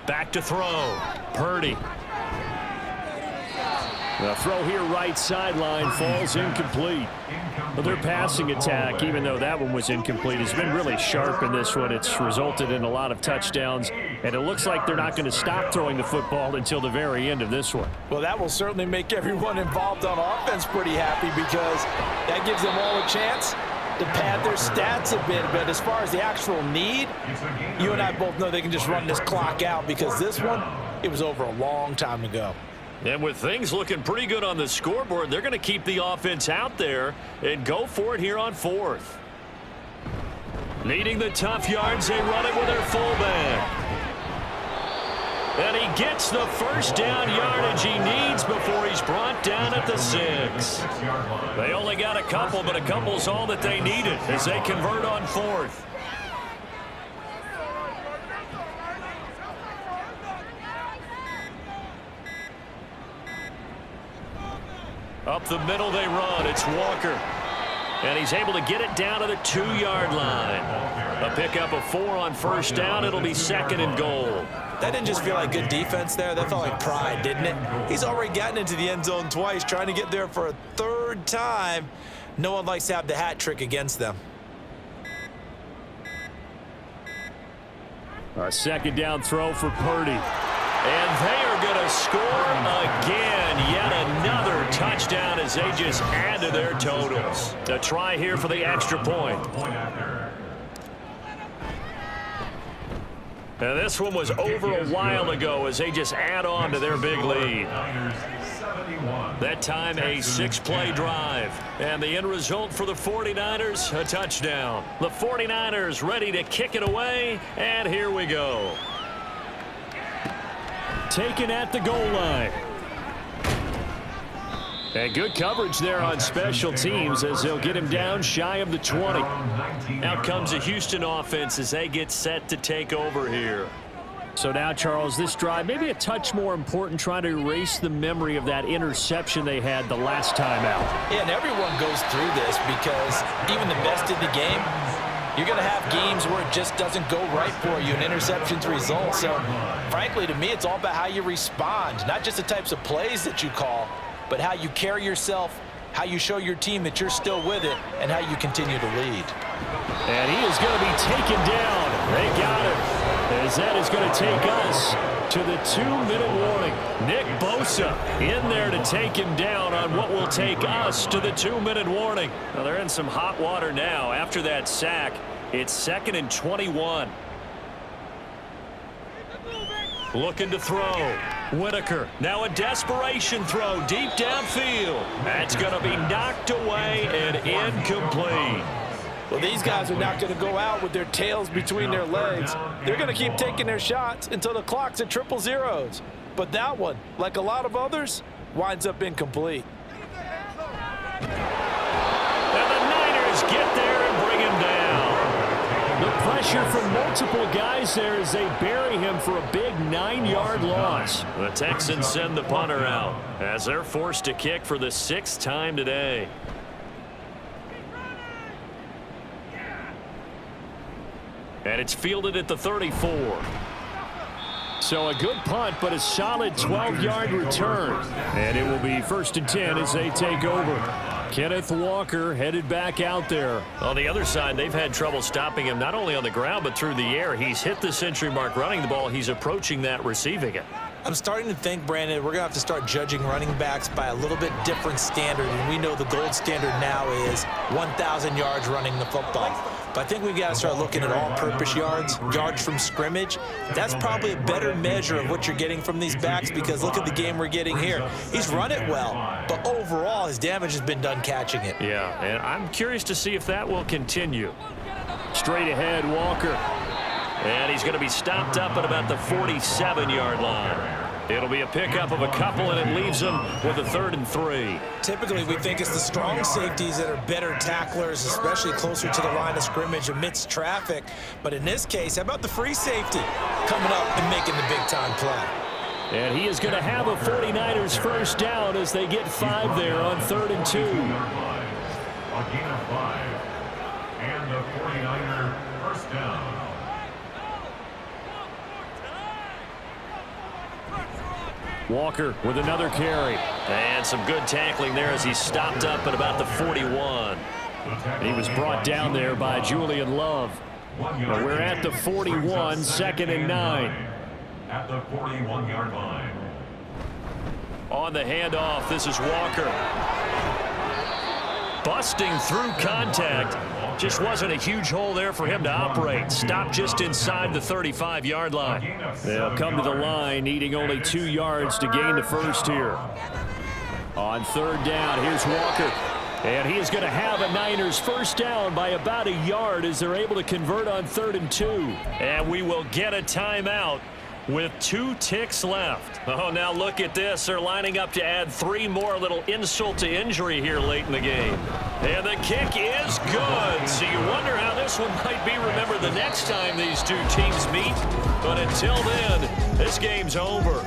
[SPEAKER 2] Back to throw. Purdy.
[SPEAKER 5] The throw here right sideline falls incomplete. But their passing attack, even though that one was incomplete, has been really sharp in this one. It's resulted in a lot of touchdowns, and it looks like they're not going to stop throwing the football until the very end of this one.
[SPEAKER 3] Well, that will certainly make everyone involved on offense pretty happy because that gives them all a chance to pad their stats a bit. But as far as the actual need, you and I both know they can just run this clock out because this one, it was over a long time ago.
[SPEAKER 2] And with things looking pretty good on the scoreboard, they're going to keep the offense out there and go for it here on 4th. Needing the tough yards, they run it with their fullback. And he gets the first down yardage he needs before he's brought down at the 6. They only got a couple, but a couple's all that they needed as they convert on 4th. Up the middle they run. It's Walker. And he's able to get it down to the 2-yard line. A pickup of 4 on first down. It'll be 2nd and goal.
[SPEAKER 3] That didn't just feel like good defense there. That felt like pride, didn't it? He's already gotten into the end zone twice, trying to get there for a 3rd time. No one likes to have the hat trick against them.
[SPEAKER 5] A 2nd down throw for Purdy.
[SPEAKER 2] And they are going to score again. Yet another touchdown as they just add to their totals. A try here for the extra point. And this one was over a while ago as they just add on to their big lead. That time a 6-play drive. And the end result for the 49ers, a touchdown. The 49ers ready to kick it away, and here we go.
[SPEAKER 5] Taken at the goal line. And good coverage there on special teams as they'll get him down shy of the 20.
[SPEAKER 2] Out comes the Houston offense as they get set to take over here.
[SPEAKER 5] So now, Charles, this drive maybe a touch more important, trying to erase the memory of that interception they had the last time out.
[SPEAKER 3] Yeah, and everyone goes through this because even the best in the game, you're going to have games where it just doesn't go right for you and interceptions result. So, frankly, to me, it's all about how you respond, not just the types of plays that you call, but how you carry yourself, how you show your team that you're still with it, and how you continue to lead.
[SPEAKER 5] And he is going to be taken down. They got him. As that is going to take us to the 2-minute warning.
[SPEAKER 2] Nick Bosa in there to take him down on what will take us to the 2-minute warning. Now they're in some hot water now. After that sack, it's 2nd and 21. Looking to throw. Whitaker, now a desperation throw deep downfield. That's going to be knocked away and incomplete.
[SPEAKER 3] Well, these guys are not going to go out with their tails between their legs. They're going to keep taking their shots until the clock's at 000. But that one, like a lot of others, winds up incomplete.
[SPEAKER 2] And the Niners get there and bring him down.
[SPEAKER 5] The pressure from multiple guys there as they bury him for a big 9-yard loss.
[SPEAKER 2] The Texans send the punter out as they're forced to kick for the 6th time today. And it's fielded at the 34.
[SPEAKER 5] So a good punt, but a solid 12-yard return. And it will be 1st and 10 as they take over. Kenneth Walker headed back out there.
[SPEAKER 2] On the other side, they've had trouble stopping him not only on the ground but through the air. He's hit the century mark running the ball. He's approaching that receiving it.
[SPEAKER 3] I'm starting to think, Brandon, we're going to have to start judging running backs by a little bit different standard. And we know the gold standard now is 1,000 yards running the football. But I think we've got to start looking at all-purpose yards, yards from scrimmage. That's probably a better measure of what you're getting from these backs because look at the game we're getting here. He's run it well, but overall his damage has been done catching it.
[SPEAKER 2] Yeah, and I'm curious to see if that will continue.
[SPEAKER 5] Straight ahead, Walker.
[SPEAKER 2] And he's going to be stopped up at about the 47-yard line. It'll be a pickup of a couple, and it leaves them with a 3rd and 3.
[SPEAKER 3] Typically, we think it's the strong safeties that are better tacklers, especially closer to the line of scrimmage amidst traffic. But in this case, how about the free safety coming up and making the big-time play?
[SPEAKER 5] And he is going to have a 49ers first down as they get 5 there on 3rd and 2.
[SPEAKER 4] A gain of 5. And the 49er first down.
[SPEAKER 5] Walker with another carry.
[SPEAKER 2] And some good tackling there as he stopped up at about the 41.
[SPEAKER 5] He was brought down there by Julian Love. But we're at the 41, 2nd and 9.
[SPEAKER 4] At the 41-yard line.
[SPEAKER 2] On the handoff, this is Walker. Busting through contact. Just wasn't a huge hole there for him to operate. Stopped just inside the 35-yard line.
[SPEAKER 5] They'll come to the line, needing only 2 yards to gain the first here. On 3rd down, here's Walker. And he is going to have a Niners first down by about a yard as they're able to convert on 3rd and 2.
[SPEAKER 2] And we will get a timeout with 2 ticks left. Oh, now look at this. They're lining up to add 3 more, little insult to injury here late in the game. And the kick is good. So you wonder how this one might be remembered the next time these two teams meet. But until then, this game's over.